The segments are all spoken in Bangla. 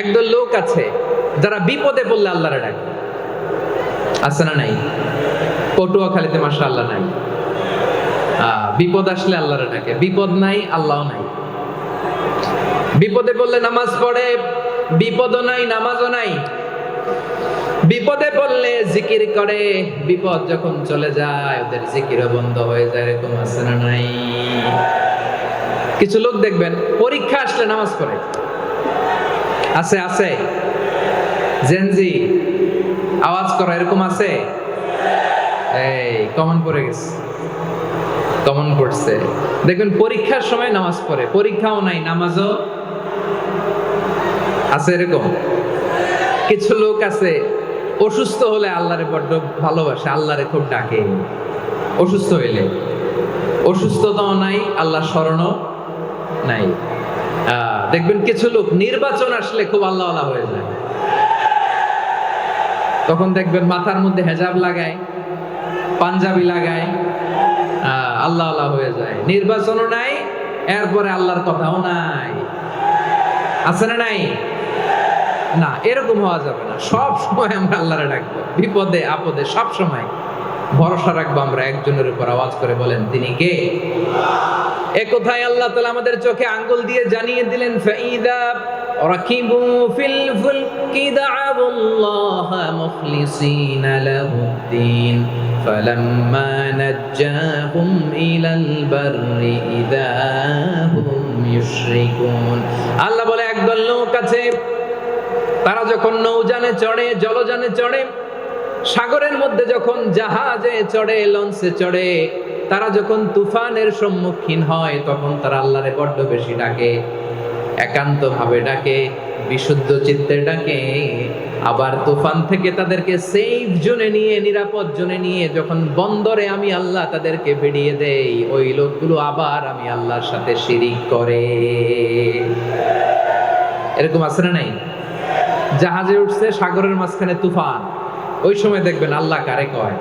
একদল লোক আছে যারা বিপদে পড়লে আল্লাহরে ডাকে, আছে না নাই? পটুয়াখালীতে মাশাআল্লাহ নাই, বিপদ আসলে আল্লাহরে ডাকে, বিপদ নাই আল্লাহও নাই। বিপদে পড়লে নামাজ পড়ে, বিপদও নাই নামাজও নাই। বিপদে পড়লে জিকির করে, বিপদ যখন চলে যায় ওদের জিকিরও বন্ধ হয়ে যায়। এরকম আছে না নাই? কিছু লোক দেখবেন পরীক্ষা আসলে নামাজ পড়ে, আছে আছে। জেনজি আওয়াজ করো, এরকম আছে? এই কমন পড়ে গেছে, কমন পড়ছে। দেখবেন পরীক্ষার সময় নামাজ পড়ে, পরীক্ষাও নাই নামাজও আছে। এরকম কিছু লোক আছে অসুস্থ হলে আল্লাহরে বড্ড ভালোবাসে, আল্লাহরে খুব ডাকে। অসুস্থ হইলে অসুস্থতাও নাই, আল্লাহ স্মরণও নাই। দেখবেন কিছু লোক নির্বাচন আসলে খুব আল্লাহওয়ালা হয়ে যায়। তখন দেখবেন মাথার মধ্যে হেজাব লাগায়, পাঞ্জাবি লাগায়, আল্লাহওয়ালা হয়ে যায়। নির্বাচনও নাই, এরপরে আল্লাহর কথাও নাই। আছে না নাই? না, এরকম হওয়া যাবে না। সব সময় আমরা আল্লাহরে ডাকবো, বিপদে আপদে সব সময় ভরসা রাখবো আমরা একজনের উপর। আওয়াজ করে বলেন, তিনি কে? এ কথায় আল্লাহ তাআলা আমাদের চোখে আঙ্গুল দিয়ে জানিয়ে দিলেন, ফাইদা রাকিবু ফিল ফুলকি দা'আবুল্লাহা মুখলিসিনা লাহুদ্দিন ফালাম্মা নাজ্জাহুম ইলাল বাররি ইযা হুম ইউশরিকুন। আল্লাহ বলে একদল লোক আছে, তারা যখন নৌযানে চড়ে, জলযানে চড়ে, সাগরের মধ্যে যখন জাহাজে চড়ে, লঞ্চে চড়ে, তারা যখন তুফানের সম্মুখীন হয় তখন তারা আল্লাহরে বড্ড বেশি ডাকে, একান্ত ভাবে ডাকে, বিশুদ্ধ চিত্তে ডাকে। আবার তুফান থেকে তাদেরকে সেফ জোনে নিয়ে, নিরাপদ জোনে নিয়ে যখন বন্দরে আমি আল্লাহ তাদেরকে ভিড়িয়ে দেই, ওই লোকগুলো আবার আমি আল্লাহর সাথে শিরিক করে। এরকম আছে না নাই? জাহাজে উঠছে, সাগরের মাঝখানে তুফান, ওই সময় দেখবেন আল্লাহ কারে কয়।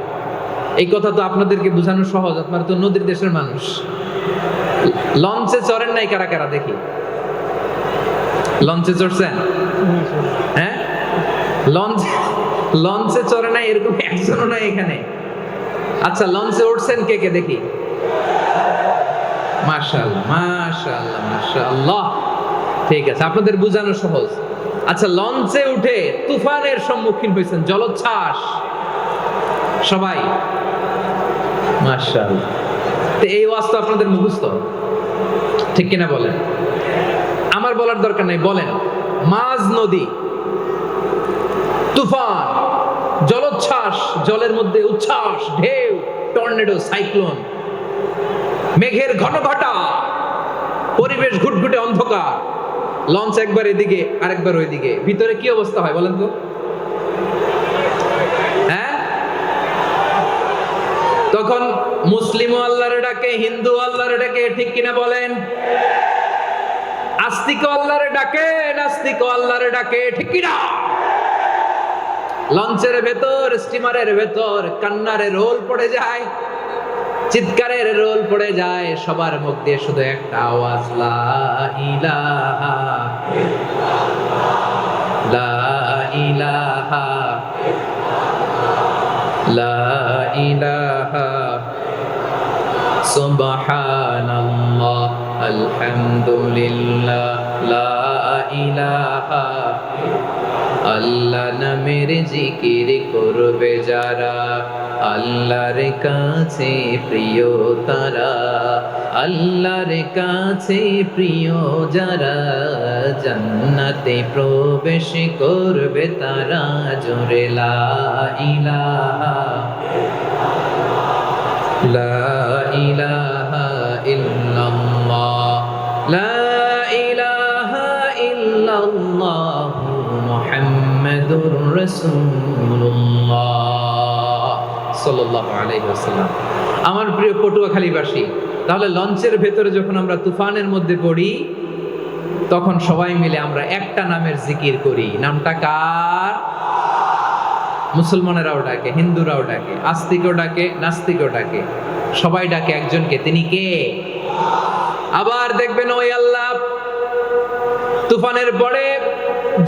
এই কথা তো আপনাদেরকে বোঝানো সহজ, আপনারা তো নদীর দেশের মানুষ। লঞ্চে চড়েন নাই কারা কারা? দেখি, লঞ্চে চড়ছেন? হ্যাঁ, লঞ্চে চড়ে নাই এরকম একজনও নাই এখানে। আচ্ছা, লঞ্চে উঠছেন কে কে? দেখি। মাশাআল্লাহ মাশাআল্লাহ মাশাআল্লাহ, ঠিক আছে, আপনাদের বোঝানো সহজ। আচ্ছা, লঞ্চে উঠে তুফানের সম্মুখীন হয়েছেন, জলোচ্ছ্বাস সবাই, মাশাআল্লাহ। তো এই ওয়াজ তো আপনাদের মুখস্থ, ঠিক কিনা বলেন? আমার বলার দরকার নাই, বলেন। মাঝ নদী, তুফান, জলোচ্ছ্বাস, জলের মধ্যে উচ্ছ্বাস, ঢেউ, টর্নেডো, সাইক্লোন, মেঘের ঘনঘটা, পরিবেশ ঘুটঘুটে অন্ধকার, লঞ্চ একবার এদিকে আরেকবার ওইদিকে, ভিতরে কি অবস্থা হয় বলেন তো? হ্যাঁ, তখন মুসলিমও আল্লাহরে ডাকে, হিন্দু আল্লাহরে ডাকে, ঠিক কিনা বলেন? আস্তিক আল্লাহরে ডাকে, নাস্তিক আল্লাহরে ডাকে, ঠিক কিনা? লঞ্চের ভেতর, স্টিমারের ভেতর কান্নারে রোল পড়ে যায়, চিৎকারের রোল পড়ে যায়, সবার মুখ দিয়ে শুধু একটা আওয়াজ, লা ইলাহা ইল্লাল্লাহ, লা ইলাহা ইল্লাল্লাহ, লা ইলাহা সুবহানাল্লাহ, আলহামদুলিল্লাহ, লা ইলাহা। আল্লাহ নামের জিকির করবে যারা, আল্লাহর কাছে প্রিয় তারা, আল্লাহর কাছে প্রিয় যারা, জান্নাতে প্রবেশ করবে তারা। জোরে লা ইলাহা লা ইলাহা ইল্লাল্লাহ, লা ইলাহা ইল্লাল্লাহ মুহাম্মাদুর রাসূলুল্লাহ সাল্লাল্লাহু আলাইহি ওয়াসাল্লাম। আমার প্রিয় পটুয়াখালীবাসী, তাহলে লঞ্চের ভেতরে যখন আমরা তুফানের মধ্যে পড়ি, তখন সবাই মিলে আমরা একটা নামের জিকির করি। নামটা কার? মুসলমানেরাও ডাকে, হিন্দুরাও ডাকে, আস্তিকও ডাকে, নাস্তিকও ডাকে, সবাই ডাকে একজনকে, তিনি কে? আবার দেখবেন ওই আল্লাহ তুফানের পরে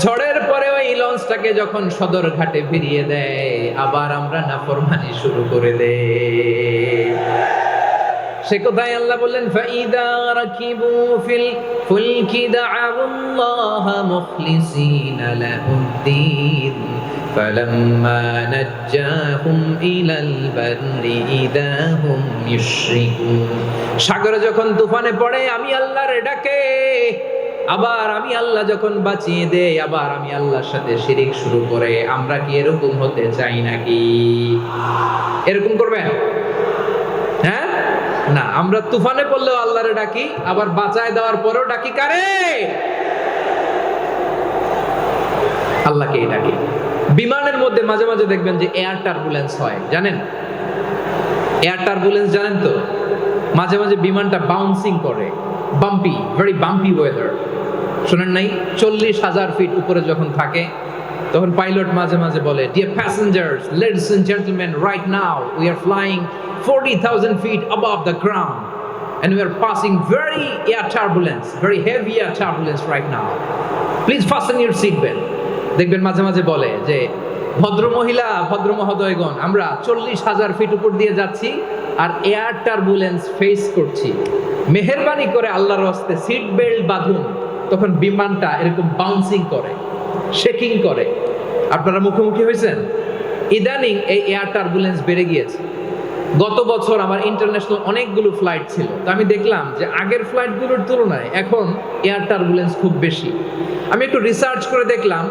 ঝড়ের পরে ওই লঞ্চটাকে যখন সদর ঘাটে ফিরিয়ে দেয়, আবার আমরা নাফরমানি শুরু করে দেই। সে কোথায় আল্লাহ বললেন, ফাইদা রাকিবু ফিল ফুলকি দা'আল্লাহ মুখলিসিনা লাহুদ্দিন ফালাম্মা নাজ্জাহুম ইলাল বাররি ইযা হুম ইউশরিকুন। সাগরে যখন তুফানে পড়ে আমি আল্লাহর ডাকে, আবার আমি আল্লাহ যখন বাঁচিয়ে দেই, আবার আমি আল্লাহর সাথে শিরিক শুরু করে। আমরা কি এরকম হতে চাই নাকি? এরকম করবেন? হ্যাঁ না, আমরা তুফানে পড়লেও আল্লাহরে ডাকি, আবার বাঁচায় দেওয়ার পরেও ডাকি কারে? আল্লাহকেই ডাকি। বিমানের মধ্যে মাঝে মাঝে দেখবেন যে এয়ার টার্বুলেন্স হয়, জানেন? এয়ার টার্বুলেন্স জানেন তো? মাঝে মাঝে বিমানটা বাউন্সিং করে, বাম্পি, ভেরি বাম্পি ওয়েদার। শোনেন নাই? 40,000 ফিট উপরে যখন থাকে তখন পাইলট মাঝে মাঝে বলে, dear passengers, ladies and gentleman, right now we are flying 40,000 feet above the ground and we are passing very air turbulence, very heavy air turbulence right now. Please fasten your seat belt. দেখবেন মাঝে মাঝে বলে যে, ভদ্র মহিলা, ভদ্র মহোদয়গণ, আমরা 40,000 ফিট উপর দিয়ে যাচ্ছি আর এয়ার টার্বুলেন্স ফেস করছি, মেহেরবানি করে আল্লাহর রাস্তে সিট বেল্ট বাঁধুন। তখন বিমানটা এরকম বাউন্সিং করে, শেকিং করে। আপনারা মুখোমুখি হয়েছেন? ইদানিং এই এয়ার টার্বুলেন্স বেড়ে গিয়েছে। গত বছর আমার ইন্টারন্যাশনাল অনেকগুলো ফ্লাইট ছিল, তো আমি দেখলাম যে আগের ফ্লাইটগুলোর তুলনায় এখন এয়ার টার্বুলেন্স খুব বেশি। আমি একটু রিসার্চ করে দেখলাম,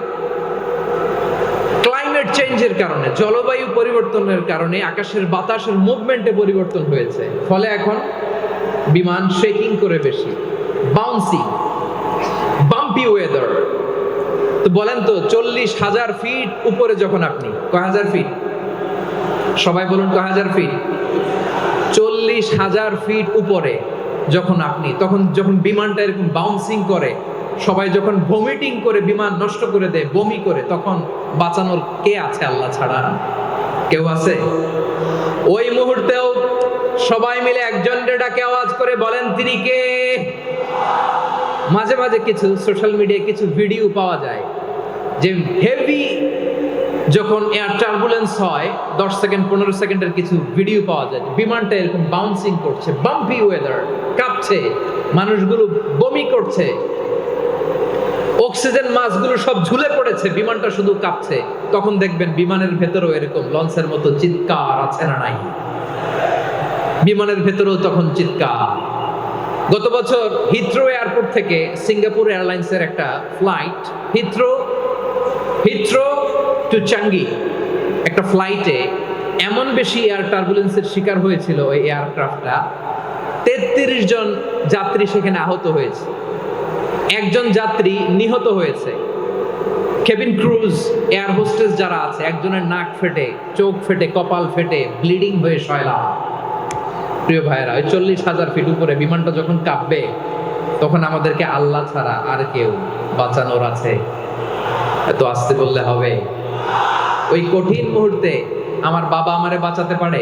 ক্লাইমেট চেঞ্জের কারণে, জলবায়ু পরিবর্তনের কারণে আকাশের বাতাসের মুভমেন্টে পরিবর্তন হয়েছে, ফলে এখন বিমান শেকিং করে বেশি, বাউন্সিং, বাম্পি ওয়েদার। তো বলেন তো, 40,000 ফিট উপরে যখন আপনি, কয় হাজার ফিট? সবাই বলুন, কয় হাজার ফিট? 40,000 ফিট উপরে যখন আপনি, তখন যখন বিমানটা এরকম বাউন্সিং করে, সবাই যখন ভমিটিং করে বিমান নষ্ট করে দেয়, বমি করে, তখন বাঁচানোর কে আছে আল্লাহ ছাড়া? কেউ আছে? ওই মুহূর্তেও সবাই মিলে একজনের ডাকে আওয়াজ করে বলেন, তিনি কে? মাঝে মাঝে কিছু সোশ্যাল মিডিয়ায় কিছু ভিডিও পাওয়া যায় যে হেভি যখন এয়ার টার্বুলেন্স হয়, 10 সেকেন্ড 15 সেকেন্ডের কিছু ভিডিও পাওয়া যায়, বিমানটা এরকম বাউন্সিং করছে, বাম্পি ওয়েদার, কাঁপছে, মানুষগুলো বমি করছে, অক্সিজেন মাস্কগুলো সব ঝুলে পড়েছে, বিমানটা শুধু কাঁপছে। তখন দেখবেন বিমানের ভেতরেও এরকম লঞ্চের মতো চিৎকার আছে না নাই? বিমানের ভেতরেও তখন চিৎকার। গত বছর হিথ্রো এয়ারপোর্ট থেকে সিঙ্গাপুর এয়ারলাইন্সের একটা ফ্লাইট, হিথ্রো টু চাঙ্গি, একটা ফ্লাইটে এমন বেশি এয়ার টার্বুলেন্সের শিকার হয়েছিল ওই এয়ারক্রাফটটা, 33 জন যাত্রী সেখানে আহত হয়েছে, একজন যাত্রী নিহত হয়েছে। কেবিন ক্রুজ, এয়ার হোস্টেস যারা আছে, একজনের নাক ফেটে, চোখ ফেটে, কপাল ফেটে, ব্লিডিং হয়ে শয়লা। প্রিয় ভাইয়েরা, ওই 40,000 ফিট উপরে বিমানটা যখন কাঁপবে, তখন আমাদেরকে আল্লাহ ছাড়া আর কেউ বাঁচানোর আছে? এত আস্তে বললে হবে? ওই কঠিন মুহূর্তে আমার বাবা আমারে বাঁচাতে পারে,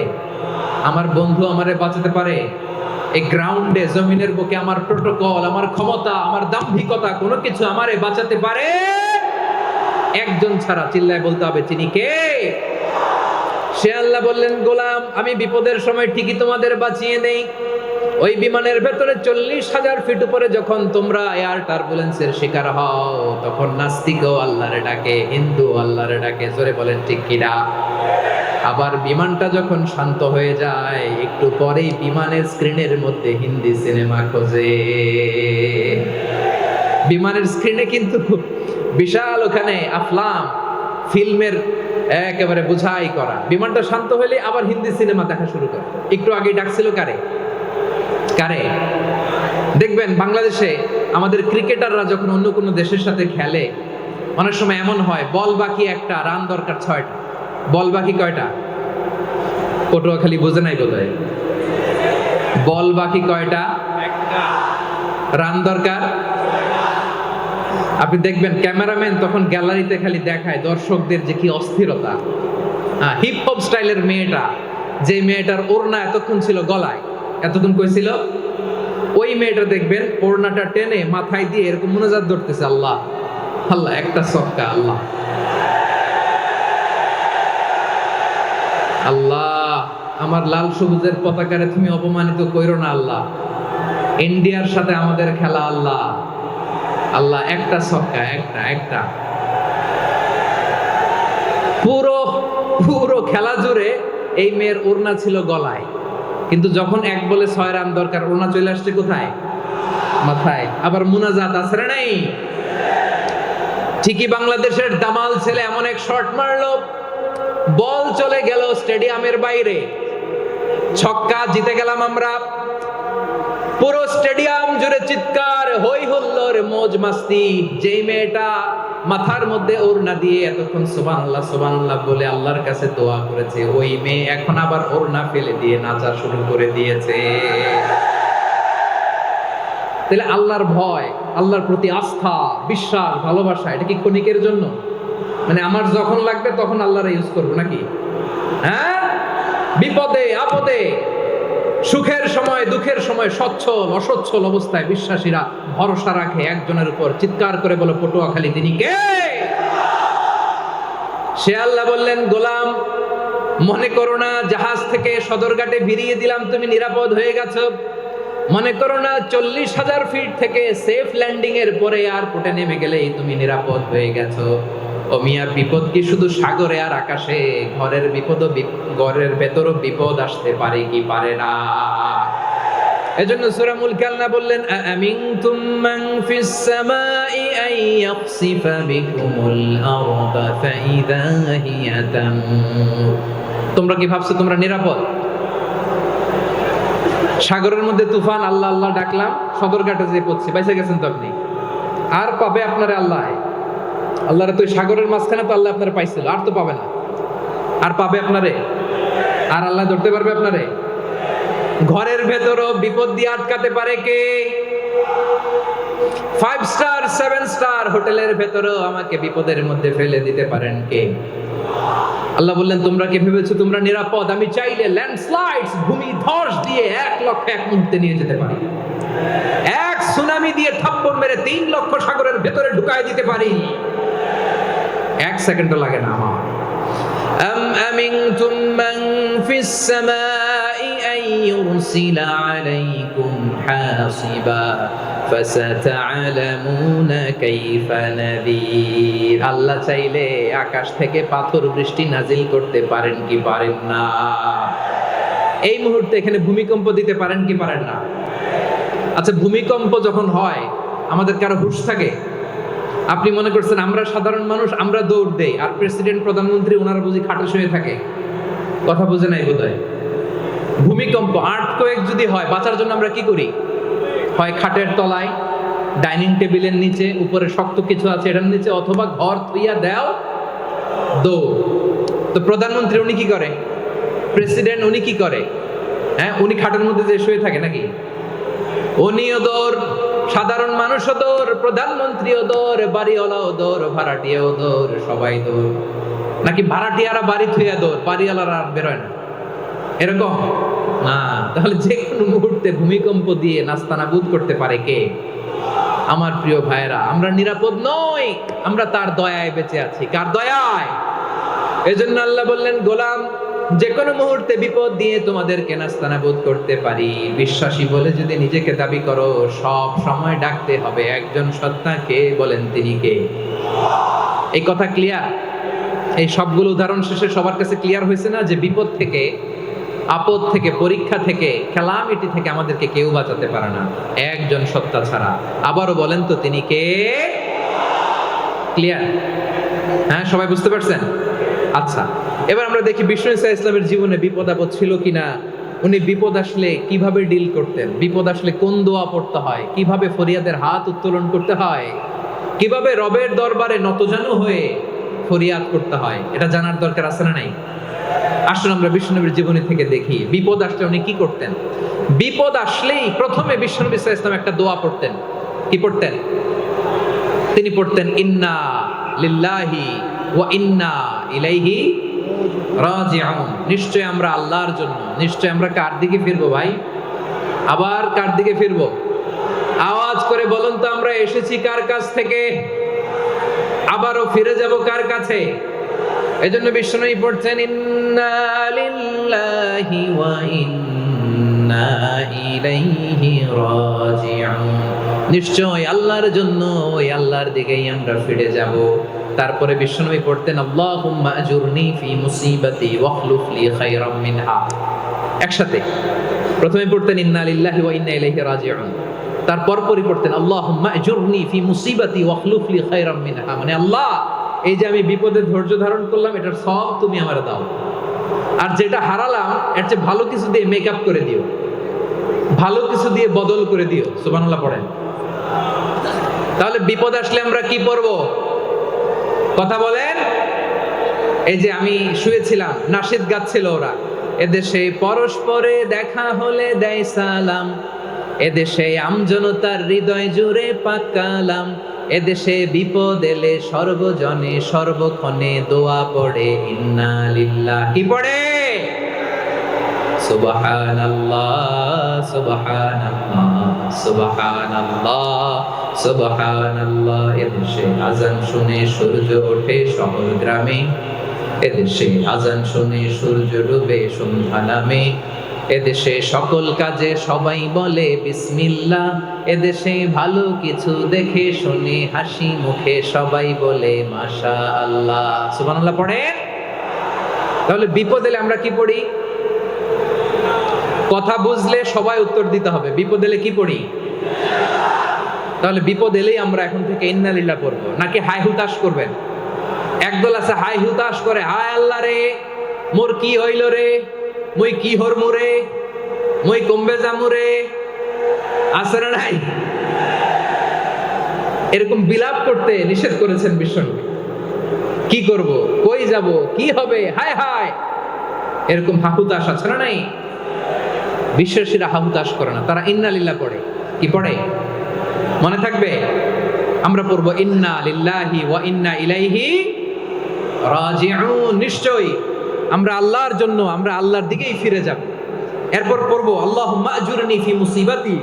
আমার বন্ধু আমারে বাঁচাতে পারে। এই গ্রাউন্ডে, জমিনের বুকে আমার প্রোটোকল, আমার ক্ষমতা, আমার দাম্ভিকতা, কোনো কিছু আমারে বাঁচাতে পারে? একজন ছাড়া, চিল্লায় বলতে হবে, তিনি কে? সে আল্লাহ বললেন, গোলাম, আমি বিপদের সময় ঠিকই তোমাদের বাঁচিয়ে নেই। ওই বিমানের ভেতরে 40,000 ফিট উপরে যখন তোমরা এয়ার টার্বুলেন্সের শিকার হও, তখন নাস্তিকও আল্লাহরে ডাকে, হিন্দু আল্লাহরে ডাকে। জোরে বলেন ঠিক কিনা? আবার বিমানটা যখন শান্ত হয়ে যায়, একটু পরেই বিমানের স্ক্রিনের মধ্যে হিন্দি সিনেমা খোঁজে। বিমানের স্ক্রিনে কিন্তু বিশাল ওখানে আফলাম, ফিল্মের একেবারে বোঝাই করা। বিমানটা শান্ত হলে আবার হিন্দি সিনেমা দেখা শুরু করে। একটু আগে ডাকছিল কারে? দেখবেন বাংলাদেশে আমাদের ক্রিকেটাররা যখন অন্য কোনো দেশের সাথে খেলে, অনেক সময় এমন হয়, বল বাকি একটা, রান দরকার 6টা। বল বাকি কয়টা? পটুয়াখালী বোঝে নাই বোধহয়। বল বাকি কয়টা? একটা। রান দরকার? আপনি দেখবেন ক্যামেরাম্যান তখন গ্যালারিতে খালি দেখায় দর্শকদের যে কি অস্থিরতা। হিপ হপ স্টাইলের মেয়েটা, যে মেয়েটার ওড়না এতক্ষণ ছিল গলায়, এতক্ষণ কই ছিল, ওই মেয়েটা দেখবেন ওড়নাটা টেনে মাথায় দিয়ে এরকম মুনাজাত ধরতেছে, আল্লাহ আল্লাহ একটা সক্কা, আল্লাহ আল্লাহ আমার লাল সবুজের পতাকারে তুমি অপমানিত কইরো না আল্লাহ। ইন্ডিয়ার সাথে আমাদের খেলা আল্লাহ, আল্লাহ একটা সক্কা, একটা পুরো পুরো খেলা জুড়ে এই মেয়ের ওড়না ছিল গলায়, কিন্তু যখন 1 বলে 6 রান দরকার ওড়না চলে আসছে কোথায়? মাথায়। আবার মুনাজাত আছে না নাই? ঠিকই বাংলাদেশের দামাল ছেলে এমন এক শট মারলো, বল চলে গেল স্টেডিয়ামের বাইরে, ছক্কা, জিতে গেলাম আমরা। পুরো স্টেডিয়াম জুড়ে চিৎকার, হই হুল্লোড়, মौज মাস্তি। যেই মেয়েটা মাথার মধ্যে ওড়না দিয়ে এতক্ষণ সুবহানাল্লাহ সুবহানাল্লাহ বলে আল্লাহর কাছে দোয়া করেছে, ওই মেয়ে এখন আবার ওড়না ফেলে দিয়ে নাচা শুরু করে দিয়েছে। তাহলে আল্লাহর ভয়, আল্লাহর প্রতি আস্থা, বিশ্বাস, ভালোবাসা, এটা কি ক্ষণিকের জন্য? মানে আমার যখন লাগবে তখন আল্লাহর ইউজ করবো নাকি? হ্যাঁ, বিপদে আপদে, সুখের সময় দুঃখের সময়, সচ্ছল অসচ্ছল অবস্থায় বিশ্বাসীরা ভরসা রাখে একজনের উপর। চিৎকার করে বলো পটুয়াখালী তিনি কে? সে আল্লাহ বললেন, গোলাম মনে করো না জাহাজ থেকে সদরঘাটে ভিড়িয়ে দিলাম তুমি নিরাপদ হয়ে গেছো। মনে করো না 40,000 ফিট থেকে সেফ ল্যান্ডিং এর পরে এয়ারপোর্টে নেমে গেলেই তুমি নিরাপদ হয়ে গেছো। ও মিয়া, বিপদ কি শুধু সাগরে আর আকাশে? ঘরের বিপদও, ঘরের ভেতরও বিপদ আসতে পারে কি পারে না? এজন্য সূরা মুলক আল্লাহ বললেন, আমিনতুম মান ফিস সামাই আন ইয়াখসিফা বিকুমুল আরদা ফাইযা হিয়া তামুর। তোমরা কি ভাবছো তোমরা নিরাপদ? সাগরের মধ্যে তুফান, আল্লাহ আল্লাহ ডাকলাম, সদরঘাটে যে পড়ছি, বাইসে গেছেন তো আপনি। আর পাবে আপনারে আল্লাহ? আল্লাহরে তো সাগরের মাঝখানে তো আল্লাহ আপনারে পাইছিল, আর তো পাবে না। আর পাবে আপনারে? আর আল্লাহ ধরতে পারবে আপনারে? ঘরের ভেতরও বিপদ দিয়ে আটকাতে পারে কে? 5 স্টার 7 স্টার হোটেলের ভেতরও আমাকে বিপদের মধ্যে ফেলে দিতে পারেন কে? আল্লাহ বললেন, তোমরা কি ভেবেছো তোমরা নিরাপদ? আমি চাইলে ল্যান্ডস্লাইডস, ভূমি ধস দিয়ে 1 লক্ষ 1 মুহূর্তে নিয়ে যেতে পারি। এক সুনামি দিয়ে থাপ্পড় মেরে 3 লক্ষ সাগরের ভেতরে ঢুকায় দিতে পারি। 1 সেকেন্ডও লাগে না আমার। আম আমিনতুম মান ফিস সামাই আন ইউরসিলা আলাইকুম হাসিবা ফাসাতা'লামুনা কাইফা নাযীর। আল্লাহ চাইলে আকাশ থেকে পাথর বৃষ্টি নাজিল করতে পারেন কি পারেন না? এই মুহূর্তে এখানে ভূমিকম্প দিতে পারেন কি পারেন না? আচ্ছা, ভূমিকম্প যখন হয় আমাদের কারো হুঁশ থাকে? আপনি মনে করছেন আমরা সাধারণ মানুষ, আমরা দৌড় দেই, আর প্রেসিডেন্ট প্রধানমন্ত্রী ওনারা বুঝি খাটে শুয়ে থাকে? কথা বুঝে নাই বোধহয়। ভূমিকম্প, আর্থকোয়েক যদি হয়, বাঁচার জন্য আমরা কি করি? হয় খাটের তলায়, ডাইনিং টেবিলের নিচে, উপরে শক্ত কিছু আছে এটার নিচে, অথবা ঘর থইয়া দাও দৌড়। তো প্রধানমন্ত্রী উনি কি করে? প্রেসিডেন্ট উনি কি করে? হ্যাঁ, উনি খাটের মধ্যে যে শুয়ে থাকে নাকি? উনিও দৌড়, সাধারণ মানুষও দৌড়, প্রধানমন্ত্রীও দৌড়, বাড়িওয়ালাও দৌড়, ভাড়াটিয়াও দৌড়, সবাই দৌড়। নাকি ভাড়াটিয়ারা বাড়ি থুইয়া দৌড়, বাড়িওয়ালারা আর বেরোয় না? এরকম না। তাহলে যে কোনো মুহূর্তে ভূমিকম্প দিয়ে নাস্তানাবুদ করতে পারে কে? আমার প্রিয় ভাইয়েরা, আমরা নিরাপদ নই, আমরা তার দয়ায় বেঁচে আছি। কার দয়ায়? এজন্য আল্লাহ বললেন, গোলাম যে কোনো মুহূর্তে বিপদ দিয়ে তোমাদেরকে নাস্তানাবুদ করতে পারি। বিশ্বাসী বলে যদি নিজেকে দাবি করো, সব সময় ডাকতে হবে একজন সত্তাকে। বলেন তিনি কে? এই কথা ক্লিয়ার? এই সবগুলো উদাহরণ শেষে সবার কাছে ক্লিয়ার হয়েছে না যে বিপদ থেকে, আপদ থেকে, পরীক্ষা থেকে, ক্যালামিটি থেকে আমাদেরকে কেউ বাঁচাতে পারে না একজন সত্তা ছাড়া। আবারও বলেন তো তিনি কে? ক্লিয়ার? হ্যাঁ, সবাই বুঝতে পারছেন? আচ্ছা, এবার আমরা দেখি বিষ্ণু ঈসা ইসলামের জীবনে বিপদ আপদ ছিল কিনা। উনি বিপদ আসলে কিভাবে ডিল করতেন, বিপদ আসলে কোন দোয়া পড়তে হয়, কিভাবে ফরিয়াদের হাত উত্তোলন করতে হয়, কিভাবে রবের দরবারে নতজানু হয়ে ফরিয়াদ করতে হয়, এটা জানার দরকার আছে না নাই? আসুন আমরা বিষ্ণুনবীর জীবনী থেকে দেখি বিপদ আসলে উনি কি করতেন। বিপদ আসলেই প্রথমে বিষ্ণু ঈসা ইসলাম একটা দোয়া পড়তেন। কি পড়তেন? তিনি পড়তেন, ইন্না লিল্লাহি ওয়া ইন্না ইলাইহি রাজিউন। নিশ্চয় আমরা আল্লাহর জন্য, নিশ্চয় আমরা কার দিকে ফিরবো ভাই? আবার কার দিকে ফিরবো? আওয়াজ করে বলুন তো, আমরা এসেছি কার কাছ থেকে? আবারও ফিরে যাব কার কাছে? এজন্য বিষ্ণুই পড়ছেন ইন্না লিল্লাহি ওয়া ইন্না ইলাইহি রাজিউন। নিশ্চয় আল্লাহর জন্য, ওই আল্লাহর দিকেই আমরা ফিরে যাব। তারপরে বিষ্ণুই পড়তেন আল্লাহুম্মা আজুরনি ফি মুসিবাতি ওয়াখলুফ লি খায়রাম মিনহা। একসাথে প্রথমে পড়তেন ইন্না লিল্লাহি ওয়া ইন্না ইলাইহি রাজিউন, তারপর পরে পড়তেন আল্লাহুম্মা আজুরনি ফি মুসিবাতি ওয়াখলুফ লি খায়রাম মিনহা। মানে আল্লাহ, এই যে আমি বিপদে ধৈর্য ধারণ করলাম, এটার সব তুমি আমার দাও, আর যেটা হারালাম এর চেয়ে ভালো কিছু দিয়ে মেকআপ করে দিও, ভালো কিছু দিয়ে বদল করে দিও। সুবহানাল্লাহ পড়েন। তাহলে বিপদ আসলে আমরা কি করব? কথা বলেন। এই যে আমি শুয়েছিলাম, নাশিদ গাচ্ছিল ওরা, এদেশে পরস্পরে দেখা হলে দেয় সালাম, এদেশে আমজনতার হৃদয় জুড়ে পাক কালাম, এদেশে বিপদ এলে সর্বজনে সর্বক্ষণে দোয়া পড়ে ইন্না লিল্লাহ। কি পড়ে? সুবহানাল্লাহ সুবহানাল্লাহ সুবহানাল্লাহ সুবহানাল্লাহ। এদেশে আজান শুনে সূর্য ওঠে শহর গ্রামে, এদেশে আজান শুনে সূর্য ডুবে সন্ধ্যা নামে, এদেশে সকল কাজে সবাই বলে বিসমিল্লাহ, এদেশে ভালো কিছু দেখে শুনে হাসি মুখে সবাই বলে মাশাআল্লাহ। সুবহানাল্লাহ পড়েন। তাহলে বিপদ এলে আমরা কি পড়ি? কথা বুঝলে সবাই উত্তর দিতে হবে। বিপদ এলে কি পড়ি? তাহলে বিপদ এলেই আমরা এখন থেকে ইন্না লিল্লাহ পড়বো, নাকি হাই হুতাশ করবেন? একদল আছে হাই হুতাশ করে, হায় আল্লাহ রে মোর কি হইল রে, মুই কি হরমু রে, মুই কমবে যামু রে। আছে না নাই? এরকম বিলাপ করতে নিষেধ করেছেন বিশ্বনবী। কি করব, কই যাব, কি হবে, হায় হায়, এরকম হাহুতাশ আছে না নাই? বিশ্বাসীরা হাহুতাশ করে না, তারা ইন্না লিল্লাহ পড়ে। কি পড়ে মনে থাকবে? আমরা পড়ব ইন্না লিল্লাহি ওয়া ইন্না ইলাইহি রাজিউন। নিশ্চয়ই আমরা আল্লাহর জন্য, আমরা আল্লাহর দিকেই ফিরে যাব। এরপর পড়ব আল্লাহুম্মা আজুরনি ফি মুসিবাতি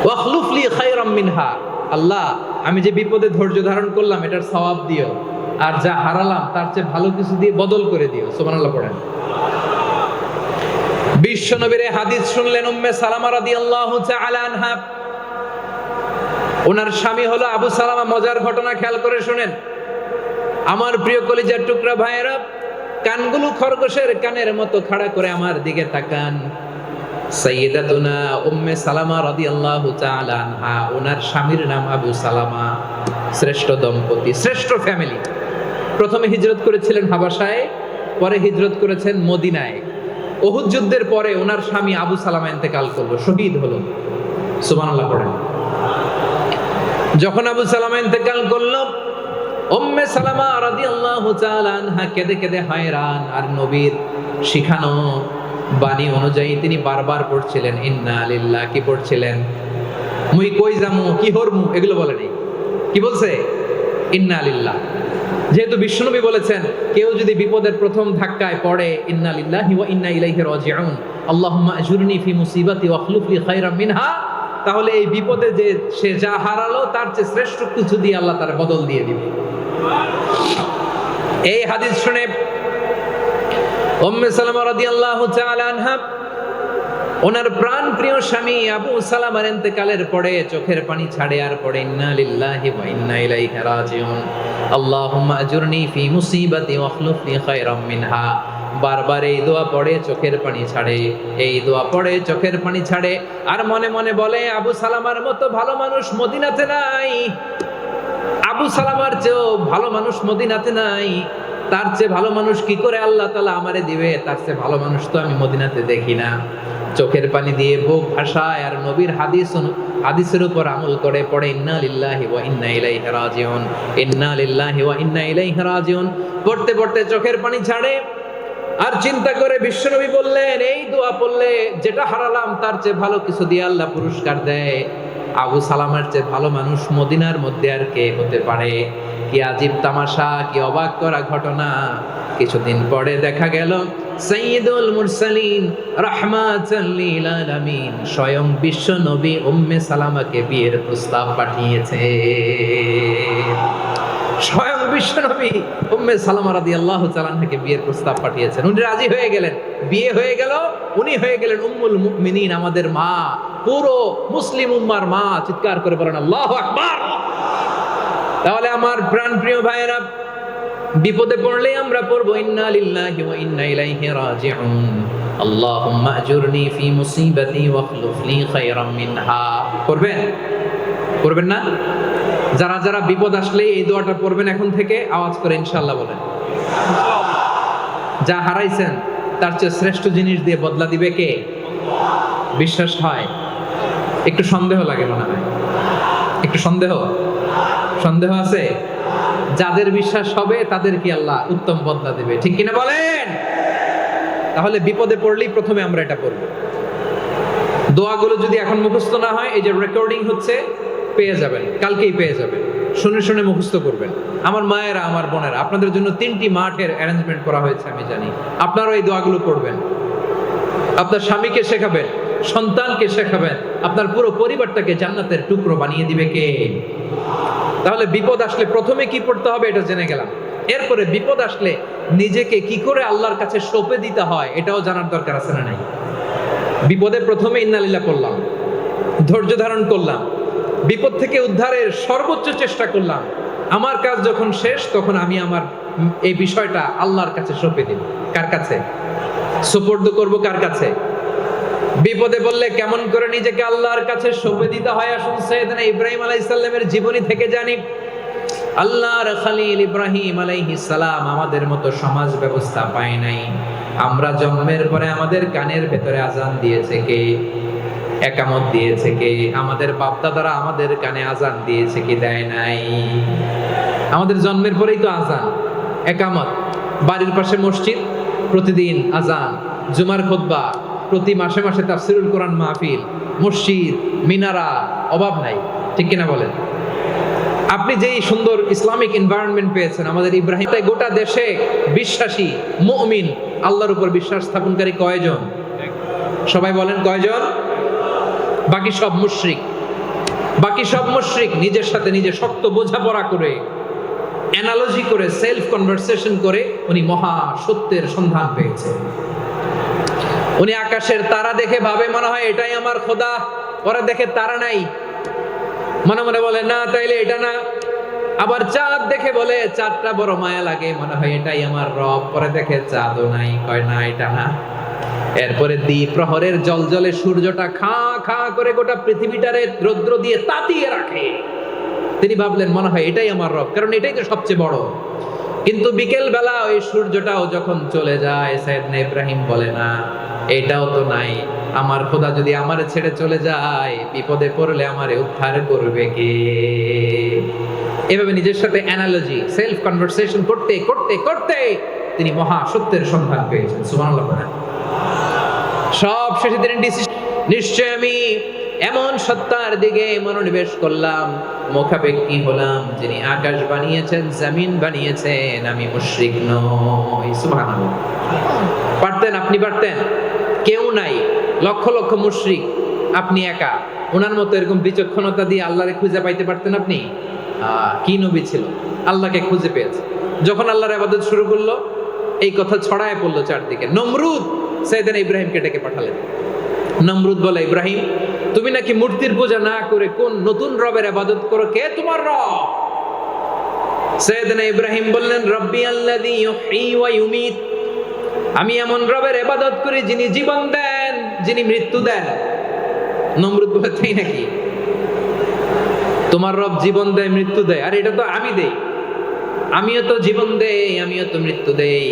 ওয়াখলুফ লি খায়রাম মিনহা। আল্লাহ, আমি যে বিপদে ধৈর্য ধারণ করলাম এটার সওয়াব দিও, আর যা হারালাম তার চেয়ে ভালো কিছু দিয়ে বদল করে দিও। সুবহানাল্লাহ পড়েন। বিশ্বনবীর হাদিস শুনলেন উম্মে সালামা রাদিয়াল্লাহু তাআলা আনহা। ওনার স্বামী হলো আবু সালামা। মজার ঘটনা খেয়াল করে শুনেন আমার প্রিয় কলিজার টুকরা ভাইয়েরা। কানগুলো খরগোশের কানের মতো খাড়া করে আমার দিকে তাকান। সাইয়্যিদাতুনা উম্মে সালামা রাদিয়াল্লাহু তাআলা আনহা, ওনার স্বামীর নাম আবু সালামা। শ্রেষ্ঠ দম্পতি, শ্রেষ্ঠ ফ্যামিলি। প্রথমে হিজরত করেছিলেন হাবাসায়, পরে হিজরত করেছেন মদিনায়। উহুদ যুদ্ধের পরে ওনার স্বামী আবু সালামা ইন্তেকাল করলো, শহীদ হলো। সুবহানাল্লাহ পড়েন। যখন আবু সালামা ইন্তেকাল করলো, উম্মে সালামা রাদিয়াল্লাহু তাআলা আনহা কেঁদে কেঁদে হয়রান। আর নবীর শিখানো বাণী অনুযায়ী তিনি বারবার পড়ছিলেন ইন্না লিল্লাহ। কি পড়ছিলেন? মুই কই যামু, কি হরমু, এগুলো বলে নেই। কি বলছে? ইন্না লিল্লাহ। যেহেতু বিশ্বনবী বলেছেন কেউ যদি বিপদের প্রথম ধাক্কায় পড়ে ইন্না লিল্লাহি ওয়া ইন্না ইলাইহি রাজিউন, আল্লাহুম্মা আজুরনি ফি মুসিবাতি ওয়াখলুফ লি খায়রাম মিনহা, তাহলে এই বিপদে যে সে যা হারালো তার চেয়ে শ্রেষ্ঠ কিছু দিয়ে আল্লাহ তার বদল দিয়ে দিবে। এই হাদিস শুনে উম্মে সালামা রাদিয়াল্লাহু তাআলা আনহা ওনার প্রাণ প্রিয় স্বামী আবু সালামার ইন্তেকালের পরে চোখের পানি ছাড়ে আর পড়ে ইন্না লিল্লাহি ওয়া ইন্না ইলাইহি রাজিউন, আল্লাহুম্মা আজুরনি ফি মুসিবাতি ওয়াখলুফ লি খায়রাম মিনহা। বারবার এই দোয়া পড়ে চোখের পানি ছাড়ে, এই দোয়া পড়ে চোখের পানি ছাড়ে, আর মনে মনে বলে আবু সালামার মতো ভালো মানুষ মদিনাতে নাই, আবু সালামার চেয়েও ভালো মানুষ মদিনাতে নাই, তার চেয়ে ভালো মানুষ কি করে আল্লাহ তাআলা আমারে দিবে, তার চেয়ে ভালো মানুষ তো আমি মদিনাতে দেখি না। চোখের পানি দিয়ে বুক ভাসায় আর নবীর হাদিসের উপর আমল করে পড়ে ইন্না লিল্লাহি ওয়া ইন্না ইলাইহি রাজিউন, ইন্না লিল্লাহি ওয়া ইন্না ইলাইহি রাজিউন। পড়তে পড়তে চোখের পানি ছাড়ে আর চিন্তা করে বিশ্বনবী বললেন এই দোয়া পড়লে যেটা হারালাম তার চেয়ে ভালো কিছু দিয়ে আল্লাহ পুরস্কার দেয়। আবু সালামার চেয়ে ভালো মানুষ মদিনার মধ্যে আর কে হতে পারে? কি আজীব তামাশা, কি অবাক করা ঘটনা। কিছুদিন পরে দেখা গেল সাইয়্যিদুল মুরসালিন রাহমাতাল লিল আলামিন স্বয়ং বিশ্ব নবী উম্মে সালামাকে বিয়ের প্রস্তাব পাঠিয়েছে। স্বয়ং বিশ্বনবী উম্মে সালামা রাদিয়াল্লাহু তাআলা আনহাকে বিয়ের প্রস্তাব পাঠিয়েছেন, উনি রাজি হয়ে গেলেন, বিয়ে হয়ে গেল, উনি হয়ে গেলেন উম্মুল মুমিনিন, আমাদের মা, পুরো মুসলিম উম্মার মা। চিৎকার করে বলেন আল্লাহু আকবার। তাহলে আমার প্রাণপ্রিয় ভাইয়েরা, বিপদে পড়লে আমরা পড়বো ইন্না লিল্লাহি ওয়া ইন্না ইলাইহি রাজিউন, আল্লাহুম্মা আজুরনি ফি মুসিবাতি ওয়াখলুফ লি খায়রাম মিনহা। করবেন? করবেন না? যারা যারা বিপদ আসলে এই দোয়াটা পড়বেন এখন থেকে, আওয়াজ করে ইনশাআল্লাহ বলেন। যা হারাইছেন তার চেয়ে শ্রেষ্ঠ জিনিস দিয়ে বদলা দিবে কে? বিশ্বাস হয়? একটু সন্দেহ লাগে মনে হয়, একটু সন্দেহ আছে? যাদের বিশ্বাস হবে তাদের কি আল্লাহ উত্তম বদলা দিবে, ঠিক কিনা বলেন? তাহলে বিপদে পড়লেই প্রথমে আমরা এটা করব। দোয়াগুলো যদি এখন মুখস্থ না হয়, এই যে রেকর্ডিং হচ্ছে, পেয়ে যাবেন, কালকেই পেয়ে যাবেন, শুনে শুনে মুখস্থ করবেন। আমার মায়েরা, আমার বোনেরা, আপনাদের জন্য 3টি মাঠের অ্যারেঞ্জমেন্ট করা হয়েছে, আমি জানি। আপনারাও এই দোয়াগুলো পড়বেন, আপনার স্বামীকে শেখাবেন, সন্তানকে শেখাবেন, আপনার পুরো পরিবারটাকে জান্নাতের টুকরো বানিয়ে দিবে কে? তাহলে বিপদ আসলে প্রথমে কি পড়তে হবে এটা জেনে গেলাম। এরপরে বিপদ আসলে নিজেকে কি করে আল্লাহর কাছে সঁপে দিতে হয় এটাও জানার দরকার আছে না নাই? বিপদে প্রথমে ইন্নালিল্লাহ করলাম, ধৈর্য ধারণ করলাম, বিপদ থেকে উদ্ধারের সর্বোচ্চ চেষ্টা করলাম। আমার কাজ যখন শেষ, তখন আমি আমার এই বিষয়টা আল্লাহর কাছে সঁপে দিব। কার কাছে সুপর্দ করব? কার কাছে? বিপদে বললে কেমন করে নিজেকে আল্লাহর কাছে সঁপে দিতে হয়, আসুন সাইয়েদনা ইব্রাহিম আলাইহিস সালামের জীবনী থেকে জানি। আল্লাহর খলিল ইব্রাহিম আলাইহিস সালাম আমাদের মতো সমাজ ব্যবস্থা পায় নাই। আমরা জন্মের পরে আমাদের কানের ভেতরে আজান দিয়েছে কে? একামত দিয়েছে কে? আমাদের বাপ দাদারা আমাদের কানে আজান দিয়েছে কি? দেয় নাই। আমাদের জন্মের পরেই তো আজান, একামত, বাড়ির পাশে মসজিদ, প্রতিদিন আজান, জুমার খুতবা, প্রতি মাসে মাসে তাফসিরুল কোরআন মাহফিল, মসজিদ, মিনারা, অভাব নাই, ঠিক কিনা বলেন? আপনি যেই সুন্দর ইসলামিক এনভায়রনমেন্ট পেয়েছেন, আমাদের ইব্রাহিম, তাই গোটা দেশে বিশ্বাসী মুমিন, আল্লাহর উপর বিশ্বাস স্থাপনকারী কয়জন? সবাই বলেন কয়জন? বাকি সব মুশরিক। বাকি সব মুশরিক নিজের সাথে নিজে শক্ত বোঝাপড়া করে, অ্যানালজি করে, সেলফ কনভারসেশন করে উনি মহা সত্যের সন্ধান পেয়েছে। উনি আকাশের তারা দেখে ভাবে মনে হয় এটাই আমার খোদা, ওরা দেখে তারা নাই, মনে মনে বলে না তাইলে এটা না। আবার চাঁদ দেখে বলে চাঁদটা বড় মায়া লাগে, মনে হয় এটাই আমার রব, পরে দেখে চাঁদও নাই, কয় না এটা না। এরপরে দ্বীপ প্রহরের জলজলে সূর্যটা খা খা করে গোটা পৃথিবীটারে রৌদ্র দিয়ে তাতিয়ে রাখে। তিনি ভাবলেন মনে হয় এটাই আমার রব, কারণ এটাই তো সবচেয়ে বড়। কিন্তু বিকেল বেলা ওই সূর্যটাও যখন চলে যায়, সাইয়েদনা ইব্রাহিম বলে না এটাও তো নাই, আমার খোদা যদি আমারে ছেড়ে চলে যায়, বিপদে পড়লে আমারে উদ্ধার করবে কে? এভাবে নিজের সাথে অ্যানালজি, সেলফ কনভারসেশন করতে করতে করতে তিনি মহা সত্যের সন্ধান পেয়েছেন। সুবহানাল্লাহ। সব শেষে তিনি নিশ্চয় আমি এমন সত্তার দিকে মনোনিবেশ করলাম, মুখাপেক্ষী হলাম, যিনি আকাশ বানিয়েছেন, জমিন বানিয়েছেন, আমি মুশরিক নই। সুবহানাল্লাহ। পারতেন, আপনি পারতেন? কেউ নাই, লক্ষ লক্ষ মুশরিক, আপনি একা। ওনার মতো এরকম বিচক্ষণতা দিয়ে আল্লাহরে খুঁজে পাইতে পারতেন আপনি? কি নবী ছিল, আল্লাহকে খুঁজে পেয়েছে। যখন আল্লাহর ইবাদত শুরু করলো, এই কথা ছড়ায় পড়লো চারদিকে। নমরুদ সাইয়েদনা ইব্রাহিমকে ডেকে পাঠালেন। নমরুদ বলে, ইব্রাহিম তুমি নাকি মূর্তির পূজা না করে কোন নতুন রবের ইবাদত করো, কে তোমার রব? সাইয়েদনা ইব্রাহিম বললেন, রব্বি আল্লাযী ইউহয়ী ওয়া ইউমীত, আমি এমন রবের ইবাদত করি যিনি জীবন দেন, যিনি মৃত্যু দেন। নমরুদ বলে, তাই নাকি? তোমার রব জীবন দেয়, মৃত্যু দেয়, আর এটা তো আমি দেই, আমিও তো জীবন দেই, আমিও তো মৃত্যু দেই।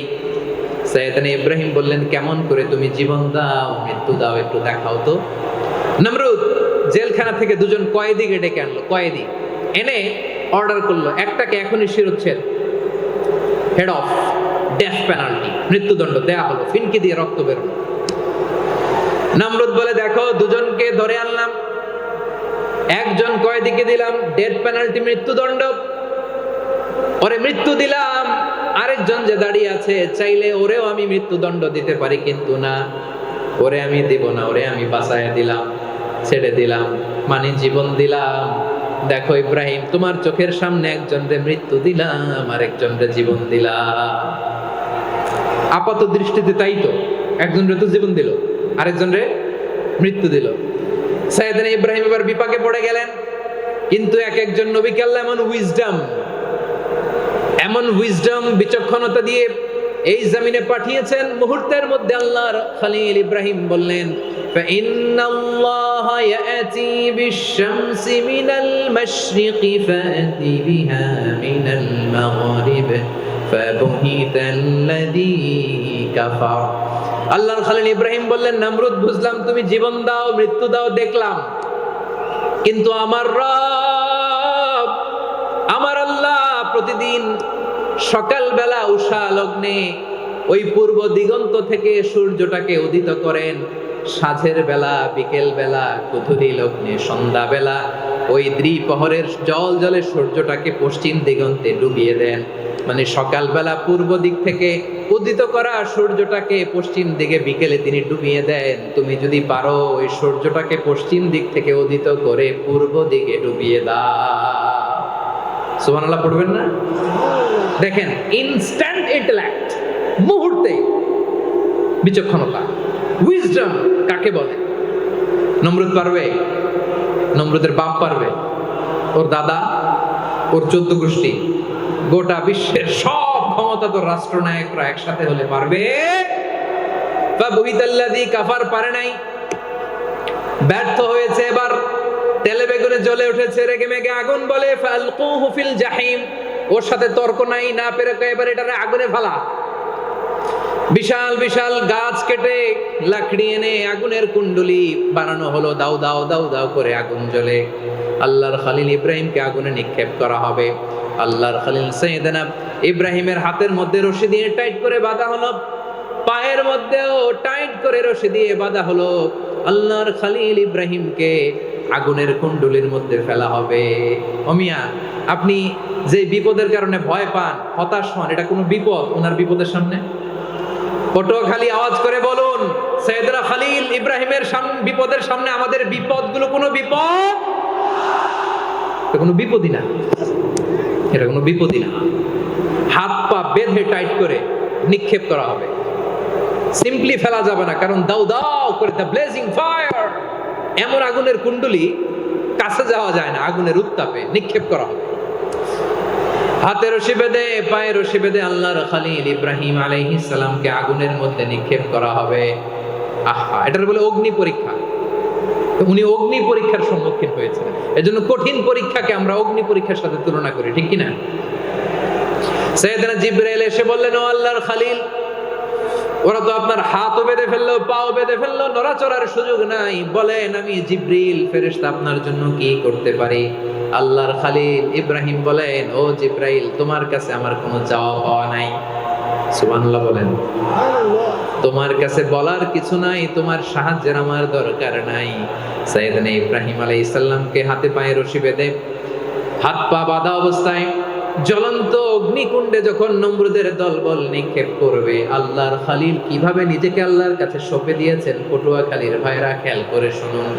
সাইয়েদনা ইব্রাহিম বললেন, কেমন করে তুমি জীবন দাও, মৃত্যু দাও, একটু দেখাও তো। নমরুদ জেলখানা থেকে দুজন কয়েদিকে ডেকে আনলো, কয়েদি এনে অর্ডার করলো, একটাকে এখনই শিরোচ্ছেদ, হেড অফ, ডেথ পেনাল্টি, মৃত্যুদণ্ড দেয়া হলো, ফিনকি দিয়ে রক্ত বেরোলো। নমরুদ বলে, দেখো দুজনকে ধরে আনলাম, একজন কয়েদিকে দিলাম ডেথ পেনাল্টি, মৃত্যুদণ্ড, ওরে মৃত্যু দিলাম। আরেকজন যে দাঁড়িয়ে আছে, চাইলে ওরেও আমি মৃত্যুদণ্ড দিতে পারি, কিন্তু না, ওরে আমি দিব না, ওরে আমি বাঁচাইয়া দিলাম, ছেড়ে দিলাম, মানে জীবন দিলাম। দেখো ইব্রাহিম, তোমার চোখের সামনে একজনরে মৃত্যু দিলাম আর একজনরে জীবন দিলাম। আপাত দৃষ্টিতে তাই তো, একজনরে তো জীবন দিল, আরেকজনরে মৃত্যু দিল। সাইয়েদনা ইব্রাহিম এবার বিপাকে পড়ে গেলেন। কিন্তু এক একজন নবীকে আল্লাহ এমন উইজডম বিচক্ষণতা দিয়ে এই জমিনে পাঠিয়েছেন, মুহূর্তের মধ্যে আল্লাহর খলিল ইব্রাহিম বললেন, فإن الله يأتي بالشمس من المشرق فأت بها من المغرب فبهت الذي كفر। আল্লাহর খলিল ইব্রাহিম বললেন, নমরুদ বুঝলাম তুমি জীবন দাও মৃত্যু দাও দেখলাম, কিন্তু আমার রব আমার আল্লাহ প্রতিদিন সকালবেলা উষা লগ্নে ওই পূর্ব দিগন্ত থেকে সূর্যটাকে উদিত করেন, সাঁঝের বেলা বিকেল বেলা কুথুরি লগ্নে সন্ধ্যা বেলা ওই দ্বিপ্রহরের জল জলে সূর্যটাকে পশ্চিম দিগন্তে ডুবিয়ে দেন। মানে সকালবেলা পূর্ব দিক থেকে উদিত করা সূর্যটাকে পশ্চিম দিকে বিকেলে তিনি ডুবিয়ে দেন। তুমি যদি পারো ওই সূর্যটাকে পশ্চিম দিক থেকে উদিত করে পূর্ব দিকে ডুবিয়ে দাও। সুবহানাল্লাহ পড়বেন না? দেখেন, ইনস্ট্যান্ট ইন্টেলেক্ট, মুহূর্তে বিচক্ষণতা, উইজডম কাকে বলে? নমরুদ পারবে? নমরুদের বাপ পারবে? ওর দাদা, ওর 14 গোষ্ঠী, গোটা বিশ্বের সব ক্ষমতাধর রাষ্ট্রনায়করা একসাথে হলে পারবে? ফাবুহিতাল্লাযী কাফার পারে নাই, ব্যর্থ হয়েছে। এবার তেলে বেগুনে জ্বলে উঠেছে, রেগে মেগে আগুন বলে ফালকুহু ফিল জাহিম। ওর সাথে তর্ক নাই, না পেরে এবার এটারে আগুনে ফেলা। বিশাল বিশাল গাছ কেটে লাকড়ি এনে আগুনের কুণ্ডলি বানানো হলো, দাও দাও দাও দাও করে আগুন জ্বলে। আল্লাহর খলিল ইব্রাহিমকে আগুনে নিক্ষেপ করা হবে। আল্লাহর খলিল সাইয়েদনা ইব্রাহিমের হাতের মধ্যে রশি দিয়ে টাইট করে বাঁধা হলো, পায়ের মধ্যেও টাইট করে রশি দিয়ে বাঁধা হলো। আল্লাহর খলিল ইব্রাহিমকে আগুনের কুণ্ডলির মধ্যে ফেলা হবে। ওমিয়া, আপনি যে বিপদের কারণে ভয় পান, হতাশ হন, এটা কোনো বিপদ ওনার বিপদের সামনে? পটুয়াখালী আওয়াজ করে বলুন, সাইয়েদনা খলিল ইব্রাহিমের বিপদের সামনে আমাদের বিপদগুলো কোনো বিপদ? এটা কোনো বিপদই না, এটা কোনো বিপদই না। হাত পা বেঁধে টাইট করে নিক্ষেপ করা হবে, সিম্পলি ফেলা যাবে না, কারণ দাও দাও করে দ্য ব্লেজিং ফায়ার, এমন আগুনের কুণ্ডলি কাছে যাওয়া যায় না, আগুনের উত্তাপে নিক্ষেপ করা হবে। হাতে রশি বেঁধে পায়ে রশি বেঁধে আল্লাহর খলিল ইব্রাহিম আলাইহিস সালামকে আগুনের মধ্যে নিক্ষেপ করা হবে। আহা, এটার বলে অগ্নি পরীক্ষা। উনি অগ্নি পরীক্ষার সম্মুখীন হয়েছেন। এজন্য কঠিন পরীক্ষাকে আমরা অগ্নি পরীক্ষার সাথে তুলনা করি, ঠিক কি না? সাইয়েদনা জিবরাইল এসে বললেন, ও আল্লাহর খলিল, ওরা তো আপনার হাতও বেঁধে ফেললো, পাও বেঁধে ফেললো, নড়াচড়ার সুযোগ নাই, বলেন আমি জিবরিল ফেরেশতা আপনার জন্য কি করতে পারি? আল্লাহর খলিল ইব্রাহিম বলেন, ও জিবরাইল, তোমার কাছে আমার কোনো চাওয়া পাওয়া নাই। সুবহানাল্লাহ বলেন। তোমার কাছে বলার কিছু নাই, তোমার সাহায্যের আমার দরকার নাই। সাইয়েদনা ইব্রাহিম আলাইহিস সালামকে হাতে পায়ে রশি বেঁধে হাত পা বাঁধা অবস্থায় জ্বলন্ত অগ্নিকুণ্ডে যখন নমরুদের দলবল নিক্ষেপ করবে, আল্লাহর খলিল কিভাবে নিজেকে আল্লাহর কাছে সঁপে দিয়েছেন, পটুয়াখালীর ভাইরা খেয়াল করে শুনুন।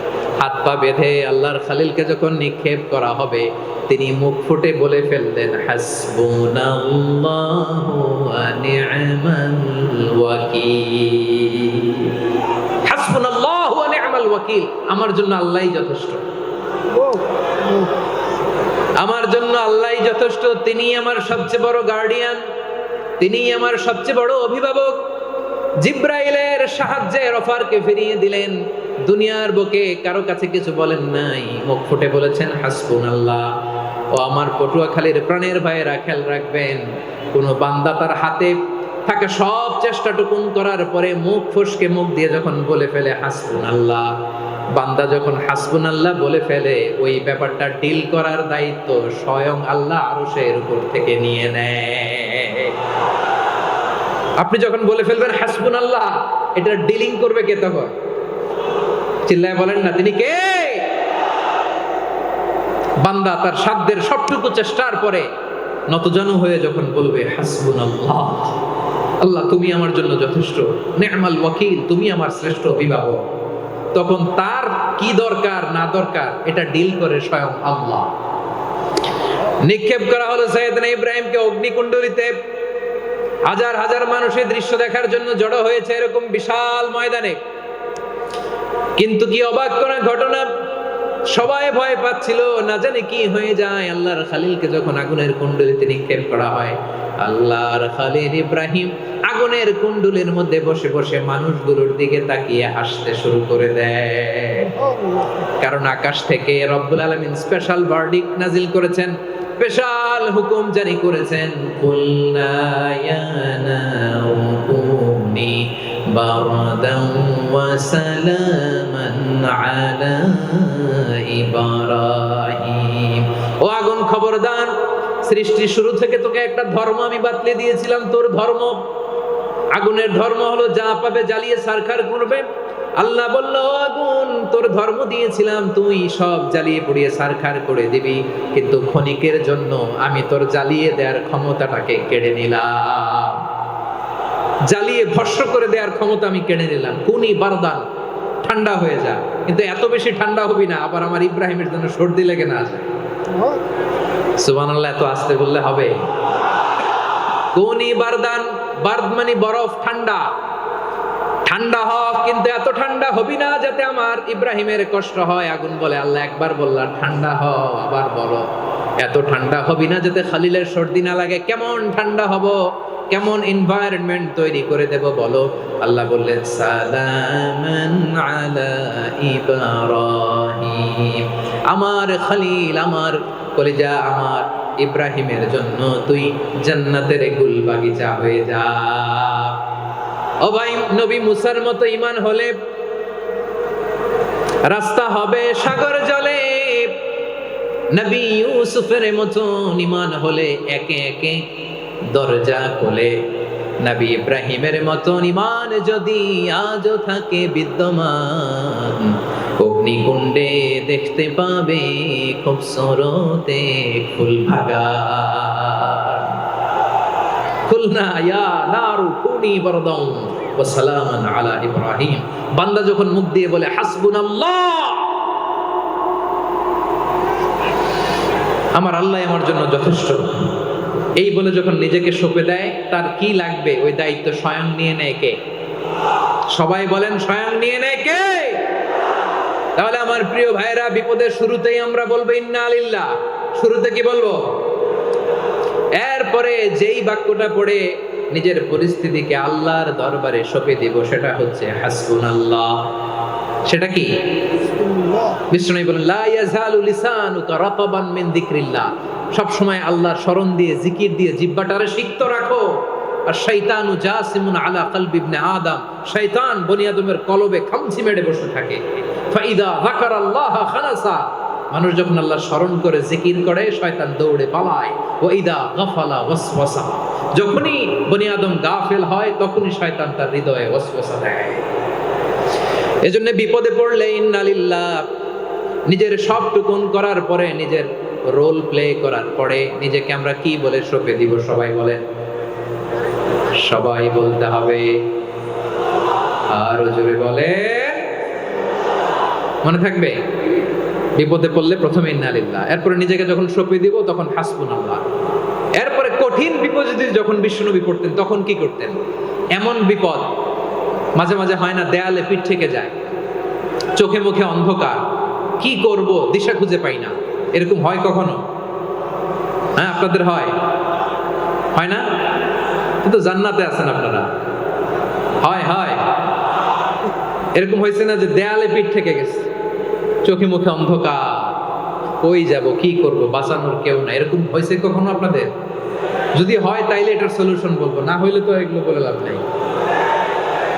হাত পা বেঁধে আল্লাহর খলিলকে যখন নিক্ষেপ করা হবে, তিনি মুখ ফুটে বলে ফেললেন, হাসবুনাল্লাহু ওয়া নি'মাল ওয়াকিল। হাসবুনাল্লাহু ওয়া নি'মাল ওয়াকিল, আমার জন্য আল্লাহই যথেষ্ট, আমার জন্য আল্লাহই যথেষ্ট। তিনি আমার সবচেয়ে বড় গার্ডিয়ান, তিনি আমার সবচেয়ে বড় অভিভাবক। জিব্রাইলের সাহায্যে অফারকে ফিরিয়ে দিলেন। দুনিয়ার বুকে কারো কাছে কিছু বলেন নাই, মুখ ফুটে বলেছেন হাসবুনাল্লাহ। ও আমার পটুয়াখালীর প্রাণের ভাইয়েরা, খেয়াল রাখবেন, কোন বান্দা তার হাতে থাকা সব চেষ্টাটুকুন করার পরে মুখ ফসকে মুখ দিয়ে যখন বলে ফেলে হাসবুনাল্লাহ, বান্দা যখন হাসবুনাল্লাহ বলে ফেলে, ওই ব্যাপারটা ডিল করার দায়িত্ব স্বয়ং আল্লাহ আরশের উপর থেকে নিয়ে নেয়। আপনি যখন বলে ফেলবেন হাসবুনাল্লাহ, এটা ডিলিং করবে কে তখন? চিল্লায় বলেন না, তিনি কে? বান্দা তার সাধ্যের সবটুকু চেষ্টার পরে নতজানু হয়ে যখন বলবে হাসবুনাল্লাহ, আল্লাহ তুমি আমার জন্য যথেষ্ট, নি'মাল ওয়াকিল, তুমি আমার শ্রেষ্ঠ অভিভাবক, তখন তার কি দরকার না দরকার এটা ডিল করে স্বয়ং আল্লাহ। নিক্ষেপ করা হলো সাইয়েদনা ইব্রাহিমকে অগ্নিকুণ্ডলিতে। হাজার হাজার মানুষের দৃশ্য দেখার জন্য জড়ো হয়েছে এরকম বিশাল ময়দানে। কিন্তু কি অবাক করা ঘটনা, সবাই ভয় পাচ্ছিল, না জানে কি হয়ে যায়। আল্লাহর খালিলকে যখন আগুনের কুণ্ডলিতে নিক্ষেপ করা হয়, আল্লাহর খালিল ইব্রাহিম আগুনের কুণ্ডলের মধ্যে বসে বসে মানুষগুলোর দিকে তাকিয়ে হাসতে শুরু করে দেয়। কারণ আকাশ থেকে রব্বুল আলামিন স্পেশাল ভার্ডিক্ট নাজিল করেছেন, স্পেশাল হুকুম জারি করেছেন, কুলনা ইয়া নারু কুনি বারদান ওয়া সালামান আলা ইব্রাহিম। ও আগুন, খবরদার, সৃষ্টির শুরু থেকে তোকে একটা ধর্ম আমি বাতলে দিয়েছিলাম। তোর ধর্ম, আগুনের ধর্ম হলো যা পাবে জ্বালিয়ে ছারখার করবে। আল্লাহ বলল, আগুন, তোর ধর্ম দিয়েছিলাম, তুই সব জ্বালিয়ে পুড়িয়ে ছারখার করে দিবি, কিন্তু ক্ষণিকের জন্য আমি তোর জ্বালিয়ে দেওয়ার ক্ষমতাটাকে কেড়ে নিলাম। জ্বালিয়ে ভস্ম করে দেওয়ার ক্ষমতা আমি কেড়ে নিলাম। কুনি বারদান, ঠান্ডা হয়ে যা। কিন্তু এত বেশি ঠান্ডা হবি না আবার আমার ইব্রাহিমের জন্য সর্দি লেগে না যায়। সুবহানাল্লাহ, এত আস্তে বললে হবে? কুনি বারদান, বারদ মানে বরফ, ঠান্ডা। ঠান্ডা হ, কিন্তু এত ঠান্ডা হবি না যাতে আমার ইব্রাহিমের কষ্ট হয়। আগুন বলে, আল্লাহ একবার বললাম ঠান্ডা হ, আবার বলো এত ঠান্ডা হবি না যাতে খালিলের সর্দি না লাগে। কেমন ঠান্ডা হব, কেমন এনভায়রনমেন্ট তৈরি করে দেব বলো? আল্লাহ বললেন, সালামান আলা ইব্রাহিম, আমার খলিল, আমার কলিজা, আমার ইব্রাহিমের জন্য তুই জান্নাতের গুল বাগিচা হয়ে যা। ও ভাই, নবী মুসার মতো ঈমান হলে রাস্তা হবে সাগর জলে, নবী ইউসুফের মতো ঈমান হলে একে একে দরজা খোলে। নবী ইব্রাহিমের মতো ঈমান যদি আজও থাকে বিদ্যমান, অগ্নিকুণ্ডে দেখতে পাবে খুব সরতে ফুল ভাগা। কুলনা ইয়া নারু কুনি বারদান ওয়া সালামান আলা ইব্রাহিম। বান্দা যখন মুখ দিয়ে বলে হাসবুনাল্লাহ, আমার আল্লাহ আমার জন্য যথেষ্ট, এই বলে যখন নিজেকে সঁপে দেয়, তার কি লাগবে ওই দায়িত্ব স্বয়ং নিয়ে নেয় কে? সবাই বলেন, স্বয়ং নিয়ে নেয় কে? তাহলে আমার প্রিয় ভাইরা, বিপদের শুরুতেই আমরা বলবো ইন্না লিল্লাহ। শুরুতে কি বলবো? এরপরে যেই বাক্যটা পড়ে নিজের পরিস্থিতিকে আল্লাহর দরবারে সঁপে দিব, সেটা হচ্ছে হাসবুনাল্লাহ। সেটা কি? বিষ্ণু বলেন, লা ইয়াজালু লিসানুকা রাতাবান মিন যিকরিল্লাহ। সব সময় আল্লাহর স্মরণ দিয়ে, জিকির দিয়ে জিহ্বাটারে সিক্ত রাখো। আর শয়তানু জাসিমুন আলা কলবি ইবনে আদম, শয়তান বনি আদমের কলবে খামচি মেরে বসে থাকে। ফাইদা যাকারাল্লাহ খানাসা, মানুষ যখন আল্লাহর স্মরণ করে জিকির করে, শয়তান দৌড়ে পালায়। ওয়াইদা গাফালা ওয়াসওয়াসা, যখনই বনি আদম গাফেল হয় তখনই শয়তান তার হৃদয়ে ওয়াসওয়াসা দেয়। এজন্য বিপদে পড়লে ইন্না লিল্লাহ, নিজের সবটুকুন করার পরে, নিজের রোল প্লে করার পরে নিজেকে আমরা কি বলে সঁপে দিব? সবাই বলেন, সবাই বলতে হবে। আরো জোরে বলে, মনে থাকবে? বিপদে পড়লে প্রথমে ইন্না লিল্লাহ, এরপরে নিজেকে যখন সঁপে দিব তখন হাসবুনাল্লাহ। এরপরে কঠিন বিপদে যখন বিশ্বনবী পড়তেন তখন কি করতেন? এমন বিপদ মাঝে মাঝে হয় না, দেয়ালে পিঠ থেকে যায়, চোখে মুখে অন্ধকার, কি করব দিশা খুঁজে পাই না, এরকম হয় কখনো? হ্যাঁ, আপনাদের হয়? হয় না? কিন্তু জান্নাতে আছেন আপনারা। হয় হয়, এরকম হয়েছে না যে দেয়ালে পিঠ থেকে গেছে, চোখে মুখে অন্ধকার, কই যাব, কি করব, বাঁচানোর কেউ না, এরকম হয়েছে কখনো আপনাদের? যদি হয় তাইলে এটার সলিউশন বলবো, না হইলে তো এগুলো বলে লাভ নাই।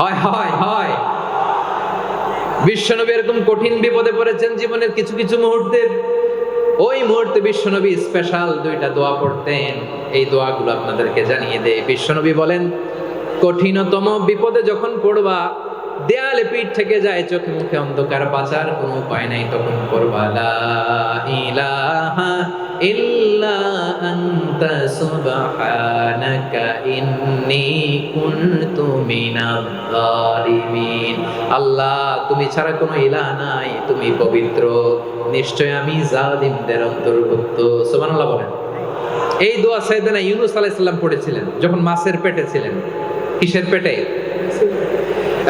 হয় হয় হয়, বিশ্বনবী এরকম কঠিন বিপদে পড়েছেন জীবনের কিছু কিছু মুহূর্তে। ওই মুহূর্তে বিশ্বনবী স্পেশাল দুইটা দোয়া পড়তেন। এই দোয়াগুলো আপনাদেরকে জানিয়ে দেয়। বিশ্বনবী বলেন, কঠিনতম বিপদে যখন পড়বা, দেয়ালে পিঠ থেকে যায়, চোখে মুখে অন্ধকার, বাঁচার কোনো উপায় নাই, তখন পড়বা লা ইলাহা ইল্লা আনতা সুবহানাকা ইন্নী কুনতু মিনাজ জালিমিন। আল্লাহ, তুমি ছাড়া কোনো ইলাহ নাই, তুমি পবিত্র, নিশ্চয় আমি জালিমদের অন্তর্ভুক্ত। সুবহানাল্লাহ বলেন। এই দোয়া সাইয়েদনা ইউনূস আলাইহিস সালাম পড়েছিলেন যখন মাছের পেটে ছিলেন। কিসের পেটে?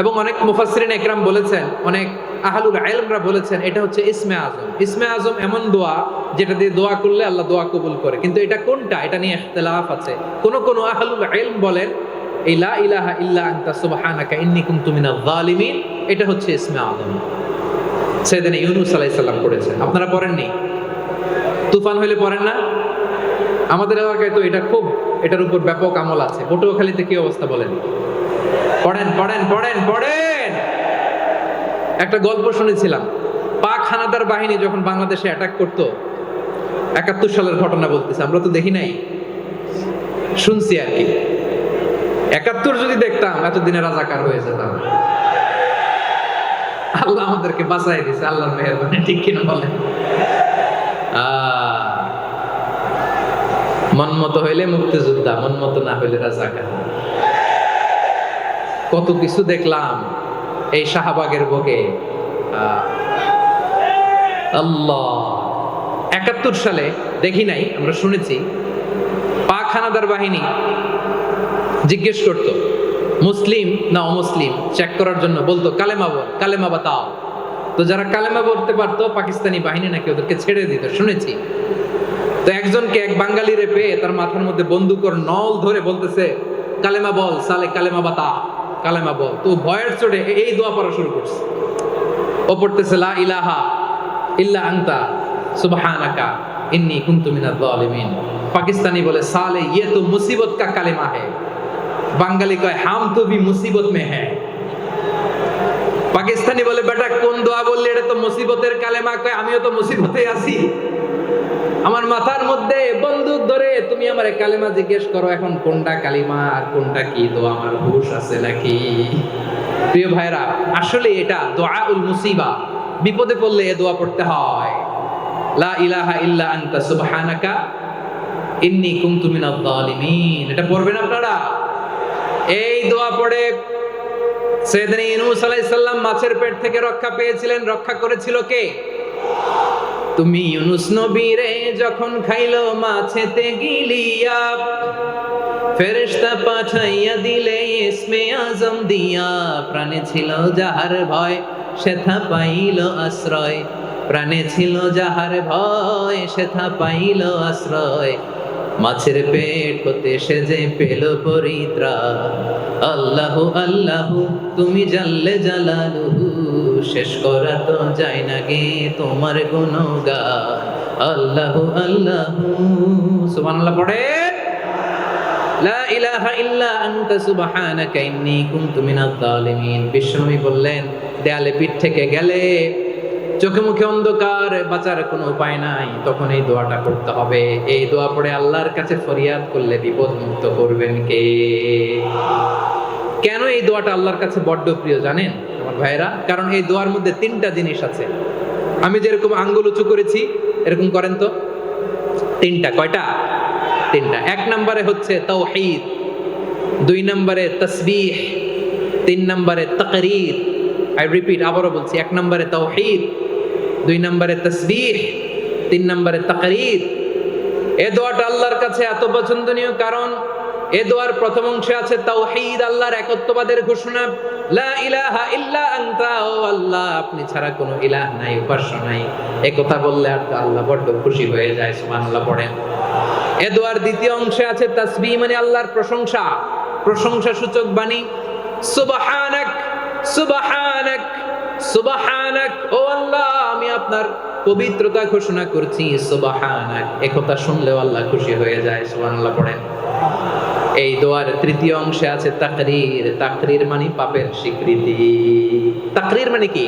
এবং অনেক মুফাসসিরিন একরাম বলেছেন, অনেক আহলুল ইলমরা বলেছেন এটা হচ্ছে ইসমে আজম। ইসমে আজম এমন দোয়া যেটা দিয়ে দোয়া করলে আল্লাহ দোয়া কবুল করে, কিন্তু এটা কোনটা এটা নিয়ে ইখতিলাফ আছে। কোন আহলুল ইলম বলেন এই লা ইলাহা ইল্লা আনতা সুবহানাকা ইন্নী কুনতু মিনাজ জালিমিন এটা হচ্ছে ইসমে আজম। সাইয়েদনা ইউনূস আলাইহিস সালাম পড়েছেন, আপনারা পড়েননি? তুফান হইলে পড়েন না? আমাদের এলাকায় তো এটা খুব, এটার উপর ব্যাপক আমল আছে। পটুয়াখালীতে কি অবস্থা বলেন? পড়েন পড়েন পড়েন পড়েন। একটা গল্প শুনেছিলাম, পাক হানাদার বাহিনী যখন বাংলাদেশে অ্যাটাক করত, ৭১ সালের ঘটনা বলতেছে, আমরা তো দেখি নাই, শুনছি আর কি। ৭১ যদি দেখতাম এতদিনে রাজাকার হয়ে যেতাম। আল্লাহ আমাদেরকে বাঁচাই দিয়েছে, আল্লাহর মেহেরবানি, ঠিক কিনা বলেন? মন মতো হইলে মুক্তিযোদ্ধা, মন মতো না হইলে রাজাকার। কত কিছু দেখলাম এই শাহবাগের বুকে। আল্লাহ, ৭১ সালে দেখি নাই, আমরা শুনেছি পাক হানাদার বাহিনী জিজ্ঞেস করত মুসলিম না অমুসলিম চেক করার জন্য, বলতো কালেমা বল, কালেমা বাতাও। তো যারা কালেমা বলতে পারতো পাকিস্তানি বাহিনী নাকি ওদেরকে ছেড়ে দিত, শুনেছি। তো একজনকে, এক বাঙালিরে পেয়ে তার মাথার মধ্যে বন্দুকর নল ধরে বলতেছে কালেমা বল সালে, কালেমা বাতা, কালেমা বল। তো ভয়ের চড়ে এই দোয়া পড়া শুরু করছে। ও পড়তেছে লা ইলাহা ইল্লা আনতা সুবহানাকা ইন্নী কুনতু মিনাজ জালিমিন। পাকিস্তানি বলে সালে ইয়ে তো মুসিবত কা কালেমা है। বাঙালি কয় হাম তো ভি মুসিবত মে হ্যায়। পাকিস্তানি বলে বেটা কোন দোয়া বললি, এটা তো মুসিবতের কালেমা। কয় আমিও তো মুসিবতে আছি, আমার মাথার মধ্যে বন্দুক ধরে তুমি আমার কালেমা জিজ্ঞেস করো, এখন কোনটা কালিমা আর কোনটা কি দোয়া, আমার হুঁশ আছে নাকি? প্রিয় ভাইরা, আসলে এটা দুআউল মুসিবা, বিপদে পড়লে এই দোয়া পড়তে হয়। লা ইলাহা ইল্লা আনতা সুবহানাকা ইন্নী কুনতু মিনাজ জালিমিন, এটা পড়বেন আপনারা। এই দোয়া পড়ে সাইয়েদনা ইউনূস আলাইহিস সালাম মাছের পেট থেকে রক্ষা পেয়েছিলেন। রক্ষা করেছিল কে? তুমি ইউনূস নবীরে যখন খাইলো মাছেতে গিলিয়া, ফেরেশতা পাঠাইয়া দিলে ইসমে আজম দিয়া। প্রাণে ছিল যাহার ভয় সেথা পাইল আশ্রয়, প্রাণে ছিল যাহার ভয় সেথা পাইল আশ্রয়। মাছের পেট হতে সে যে পেল পরিত্রাণ। আল্লাহু আল্লাহু তুমি জাল্লে জালালুহু, শেষ করা তো যায় না গে তোমার গুণগান। আল্লাহু আল্লাহু, সুবহানাল্লাহ পড়ে। লা ইলাহা ইল্লা আনতা সুবহানাকা ইন্নী কুনতু মিনাজ জালিমিন। বিশ্বনবী বললেন দেয়ালে পিঠ থেকে গেলে, চোখে মুখে অন্ধকার, বাঁচার কোনো উপায় নাই, তখন এই দোয়াটা করতে হবে। এই দোয়া পড়ে আল্লাহর কাছে ফরিয়াদ করলে বিপদ মুক্ত করবেন কে? কেন এই দোয়াটা আল্লাহর কাছে বড্ড প্রিয় জানেন আমার ভাইরা? কারণ এই দোয়ার মধ্যে 3টা জিনিস আছে। আমি যেরকম আঙ্গুল উঁচু করেছি এরকম করেন তো। 3টা, কয়টা? 3টা। 1 নম্বরে হচ্ছে তাওহীদ, 2 নম্বরে তাসবিহ, 3 নম্বরে তাকরীর। আই রিপিট, আবারও বলছি, 1 নম্বরে তাওহীদ, 2 নম্বরে তাসবিহ, 3 নম্বরে তাকরীর। এই দোয়াটা আল্লাহর কাছে এত পছন্দনীয় কারণ এই দোয়ার প্রথম অংশে আছে তাওহীদ, আল্লাহর একত্ববাদের ঘোষণা। লা ইলাহা ইল্লা আনতা, ও আল্লাহ আপনি ছাড়া কোনো ইলাহ নাই, উপাস্য নাই। এই কথা বললে আর আল্লাহ বড় খুশি হয়ে যায়, সুবহানাল্লাহ পড়েন। এই দোয়ার দ্বিতীয় অংশে আছে তাসবিহ, মানে আল্লাহর প্রশংসা, প্রশংসা সূচক বাণী। সুবহানাক সুবহানাক সুবহানাক, ও আল্লাহ আমি আপনার পবিত্রতা ঘোষণা করছি, সুবহানাক। এই কথা শুনলেও আল্লাহ খুশি হয়ে যায়, সুবহানাল্লাহ পড়েন। এই দোয়ার তৃতীয় অংশে আছে তাকরীর, তাকরীর মানে পাপের স্বীকৃতি। তাকরীর মানে কি?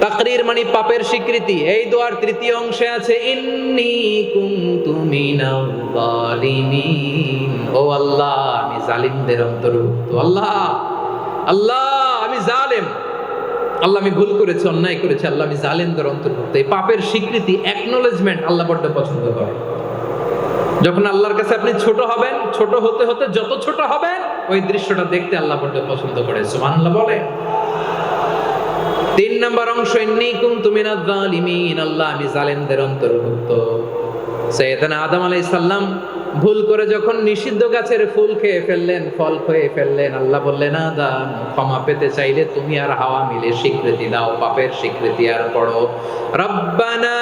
তাকরীর মানে পাপের স্বীকৃতি। এই দোয়ার তৃতীয় অংশে আছে ইন্নী কুনতু মিনাজ জালিমিন, ও আল্লাহ আমি জালিমদের অন্তর্ভুক্ত। আল্লাহ আল্লাহ আমি জালেম, আল্লাহ আমি ভুল করেছি, অন্যায় করেছি, আল্লাহ আমি জালেমদের অন্তর্ভুক্ত। এই পাপের স্বীকৃতি, অ্যাকনোলেজমেন্ট আল্লাহ বড্ড পছন্দ করে। যখন আল্লাহর কাছে আপনি ছোট হবেন, ছোট হতে হতে যত ছোট হবেন ওই দৃশ্যটা দেখতে আল্লাহ বড্ড পছন্দ করে, সুবহানাল্লাহ বলে। 3 নম্বর অংশ ইন্নী কুনতু মিনাজ জালিমিন, আল্লাহ আমি জালেমদের অন্তর্ভুক্ত। সাইয়েদনা আদম আলাইহিস সালাম ভুল করে যখন নিষিদ্ধ গাছের ফুল খেয়ে ফেললেন, ফল খেয়ে ফেললেন, আল্লাহ বললেন আদম ক্ষমা পেতে চাইলে তুমি আর হাওয়া মিলে স্বীকৃতি দাও, পাপের স্বীকৃতি আর পড়ো, রব্বানা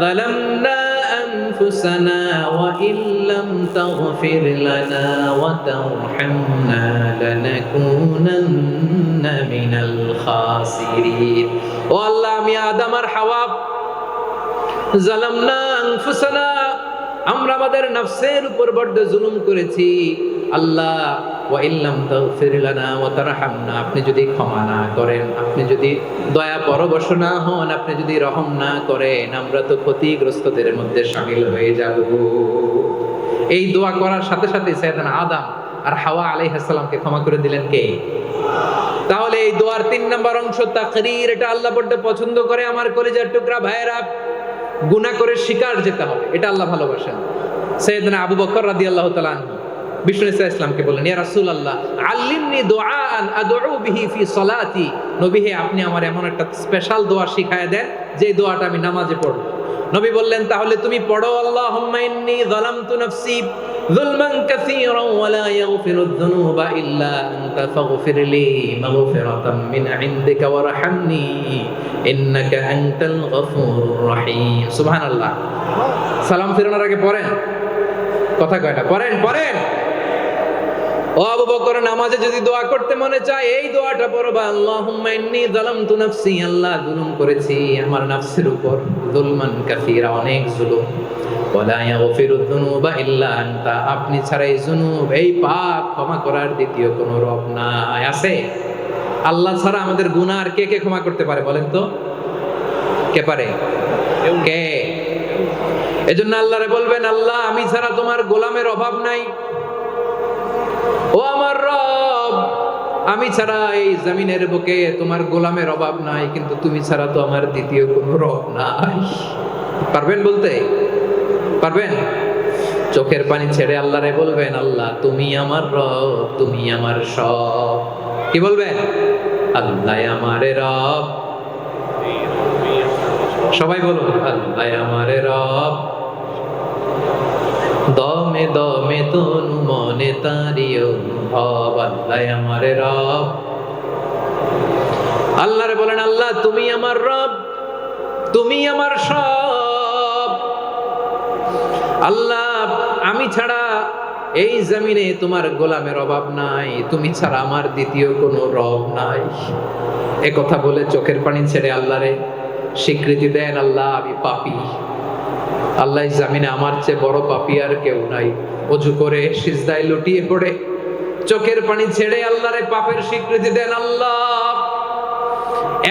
যালামনা আনফুসানা ওয়া ইল্লাম তাগফির লানা ওয়া তারহামনা লানাকুনান্না মিনাল খাসিরিন। ও আল্লাহ, আমি আদম আর হাওয়া যালামনা আনফুসানা, আমরা আমাদের নফসের উপর বড় জুলুম করেছি আল্লাহ, ওয়া ইল্লাম তাগফির লানা ওয়া তারহামনা, আপনি যদি ক্ষমা না করেন, আপনি যদি দয়া পরবশ না হন, আপনি যদি রহম না করেন, আমরা তো ক্ষতিগ্রস্তদের মধ্যে শামিল হয়ে যাব। এই দোয়া করার সাথে সাথে সাইয়েদনা আদম আর হাওয়া আলাইহিস সালামকে ক্ষমা করে দিলেন কে? তাহলে এই দোয়ার 3 নম্বর অংশ তাকরীর, এটা আল্লাহ বড় পছন্দ করে। আমার কলিজার টুকরা ভাইয়েরা, গুনাহ করে শিকার যেতে হবে, এটা আল্লাহ ভালোবাসেন। সাইয়েদনা আবু বকর রাদিয়াল্লাহু তাআলা আনহু বিষ্ণু ইসলামকে বললেন, ইয়া রাসূলুল্লাহ আল্লিমনি দুআআন আদউ বিহি ফি সালাতি, নবী হে আপনি আমার এমন একটা স্পেশাল দোয়া শিখায় দেন যে দোয়াটা আমি নামাজে পড়ব। নবী বললেন, তাহলে তুমি পড়ো, আল্লাহুম্মা ইন্নী যালামতু নাফসি যুলমান কাসীরান ওয়া লা ইয়াগফিরুয যুনুবা ইল্লা আনতা ফাগফিরলি মাগফিরাতাম মিন ইনদিকা ওয়ারহামনি ইন্নাকা আনতাল গফুরুর রহিম। সুবহানাল্লাহ। সালাম ফিরানোর আগে পড়েন, কথা কয়টা পড়েন পড়েন। ও আবু বকর, নামাজে যদি দোয়া করতে মনে চায় এই দোয়াটা পড়বা, আল্লাহুম্মা ইন্নী যালামতু নাফসি, আল্লাহ জুলুম করেছি আমার নফসের উপর, যুলমান কাসীরা, অনেক জুলুম, ওয়া লা ইয়াগফিরুয যুনুবা ইল্লা আনতা, আপনি ছাড়া এই জুনুব, এই পাপ ক্ষমা করার দ্বিতীয় কোনো রব নাই। আছে? আল্লাহ ছাড়া আমাদের গুনাহ আর কে কে ক্ষমা করতে পারে বলেন তো? কে পারে? কে? এজন্য আল্লাহরে বলবেন, আল্লাহ আমি ছাড়া তোমার গোলামের অভাব নাই, ও আমার রব আমি ছাড়া এই জমিনের বুকে তোমার গোলামের অভাব নাই, কিন্তু তুমি ছাড়া তো আমার দ্বিতীয় কোনো রব নাই। পারবেন বলতে? পারবেন? চোখের পানি ছেড়ে আল্লাহরে বলবেন, আল্লাহ তুমি আমার রব, তুমি আমার সব। কি বলবেন? আল্লাহ আমারে রব, সবাই বলুন, আল্লাহ আমারে রব, দমে দমে তনু মনে তারি অনুভব, আল্লাহ আমারে রব। আল্লাহরে বলেন, আল্লাহ তুমি আমার রব, তুমি আমার সব। আল্লাহ আমি ছাড়া এই জমিনে তোমার গোলামের অভাব নাই, তুমি ছাড়া আমার দ্বিতীয় কোনো রব নাই। এ কথা বলে চোখের পানি ছেড়ে আল্লাহরে স্বীকৃতি দেন, আল্লাহ আমি পাপী, আল্লাহ জামিনে আমার চেয়ে বড় পাপী আর কেউ নাই। ওযু করে সিজদায় লুটিয়ে পড়ে চোখের পানি ছেড়ে আল্লাহরে পাপের স্বীকৃতি দেন, আল্লাহ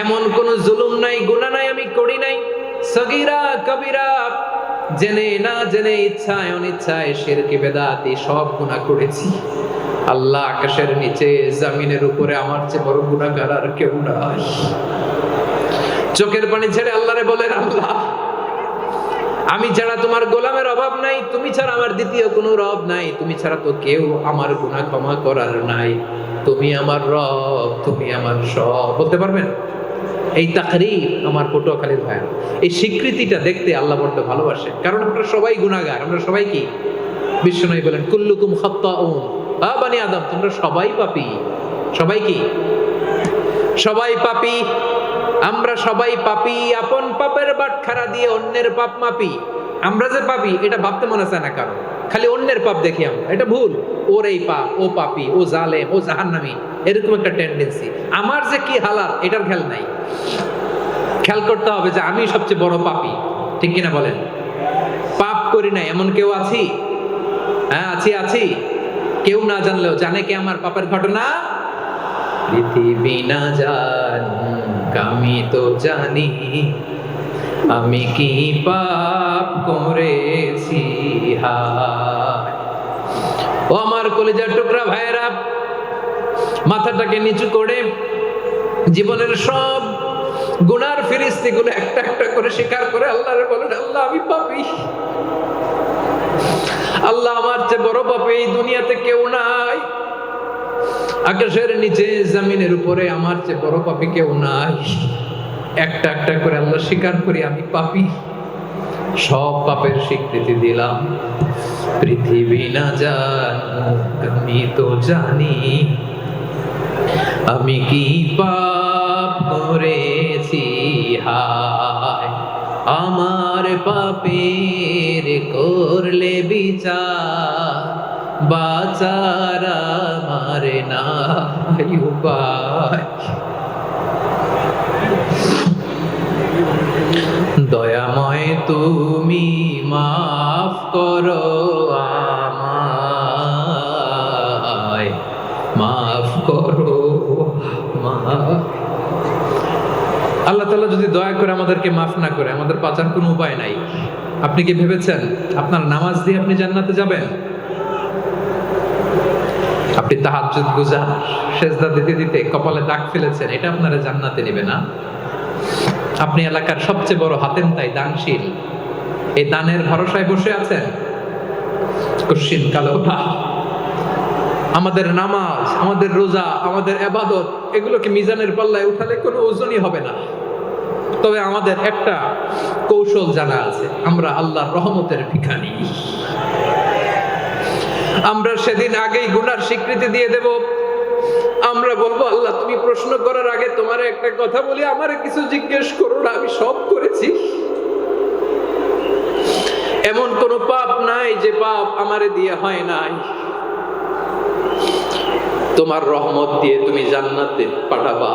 এমন কোন জুলুম নাই, গুনাহ নাই আমি করি নাই, সগীরা কবিরা, জেনে না জেনে, ইচ্ছায় অনিচ্ছায়, শিরকি বেদাতি সব গুনাহ করেছি। আল্লাহ আকাশের নিচে জমিনের উপরে আমার চেয়ে বড় গুনাহগার আর কেউ নাই। চোখের পানি ছেড়ে আল্লাহরে বলেন, আল্লাহ আমি ছাড়া তোমার গোলামের অভাব নাই, তুমি ছাড়া আমার দ্বিতীয় কোনো রব নাই, তুমি ছাড়া তো কেউ আমার গুনাহ ক্ষমা করার নাই, তুমি আমার রব, তুমি আমার সব। বলতে পারবেন? এই তাকরীর আমার পটুয়াখালীর ভাই, এই স্বীকৃতিটা দেখতে আল্লাহ বড় ভালোবাসে, কারণ আমরা সবাই গুনাহগার, আমরা সবাই কি? বিশ্বনবী বলেন, কুল্লুকুম খাত্তাউন, বানি আদম তোমরা সবাই পাপী। সবাই কি? সবাই পাপী। আমরা সবাই পাপী, আপন পাপের বাটখারা দিয়ে অন্যের পাপ মাপি। আমরা যে পাপী এটা ভাবতে মনে চায় না কারণ, খালি অন্যের পাপ দেখি আমরা, এটা ভুল। ওর এই পাপ, ও পাপী, ও জালেম, ও জাহান্নামী, এরকম একটা টেন্ডেন্সি। আমার যে কি হালাত এটার খেয়াল নাই। খেয়াল করতে হবে যে আমি সবচেয়ে বড় পাপী, ঠিক কিনা বলেন? পাপ করি নাই এমন কেউ আছি? হ্যাঁ আছি, আছি। কেউ না জানলেও জানে কে আমার পাপের ঘটনা? পৃথিবী না জানুক আমি তো জানি, আমি কি পাপ করেছি হায়। ও আমার কলিজার টুকরা ভাইয়েরা, মাথাটাকে নিচু করে জীবনের সব গুনার ফিরিস্তিগুলো একটা একটা করে স্বীকার করে আল্লাহরে বলেন, আল্লাহ আমি পাপী, আল্লাহ আমার চেয়ে বড় পাপী এই দুনিয়াতে কেউ নাই, আকাশের নিচে জমিনের উপরে আমার চেয়ে বড় পাপী কেউ নাই। একটা একটা করে আল্লাহ স্বীকার করি আমি পাপী, সব পাপের স্বীকৃতি দিলাম। পৃথিবী না জানুক আমি তো জানি, আমি কি পাপ করেছি হায়। আমার পাপের করলে বিচার, বাঁচার আমার নাই উপায়। দয়াময় তুমি মাফ করো আমায়, মাফ করো আল্লাহ তাআলা যদি দয়া করে আমাদেরকে মাফ না করে, আমাদের বাঁচার কোনো উপায় নাই। আপনি কি ভেবেছেন আপনার নামাজ দিয়ে আপনি জান্নাতে যাবেন? আপনি তাহাজ্জুদ গুজার, সেজদা দিতে দিতে কপালে দাগ ফেলেছেন, এটা আপনারা জান্নাতে নেবে না। আপনি এলাকার সবচেয়ে বড় হাতেম তাই দানশীল, এই দানের ভরসায় বসে আছেন, কশিন কালো না। আমাদের নামাজ, আমাদের রোজা, আমাদের ইবাদত, এগুলোকে মিজানের পাল্লায় উঠালে কোনো ওজনই হবে না। তবে আমাদের একটা কৌশল জানা আছে, আমরা আল্লাহর রহমতের ভিখারি। আমরা সেদিন আগেই গুনার স্বীকৃতি দিয়ে দেব। আমরা বলবো, আল্লাহ তুমি প্রশ্ন করার আগে তোমার একটা কথা বলি, আমারে কিছু জিজ্ঞেস করো না, আমি সব করেছি। এমন কোন পাপ নাই যে পাপ আমারে দিয়ে হয় নাই। তোমার রহমত দিয়ে তুমি জান্নাতে পাঠাবা,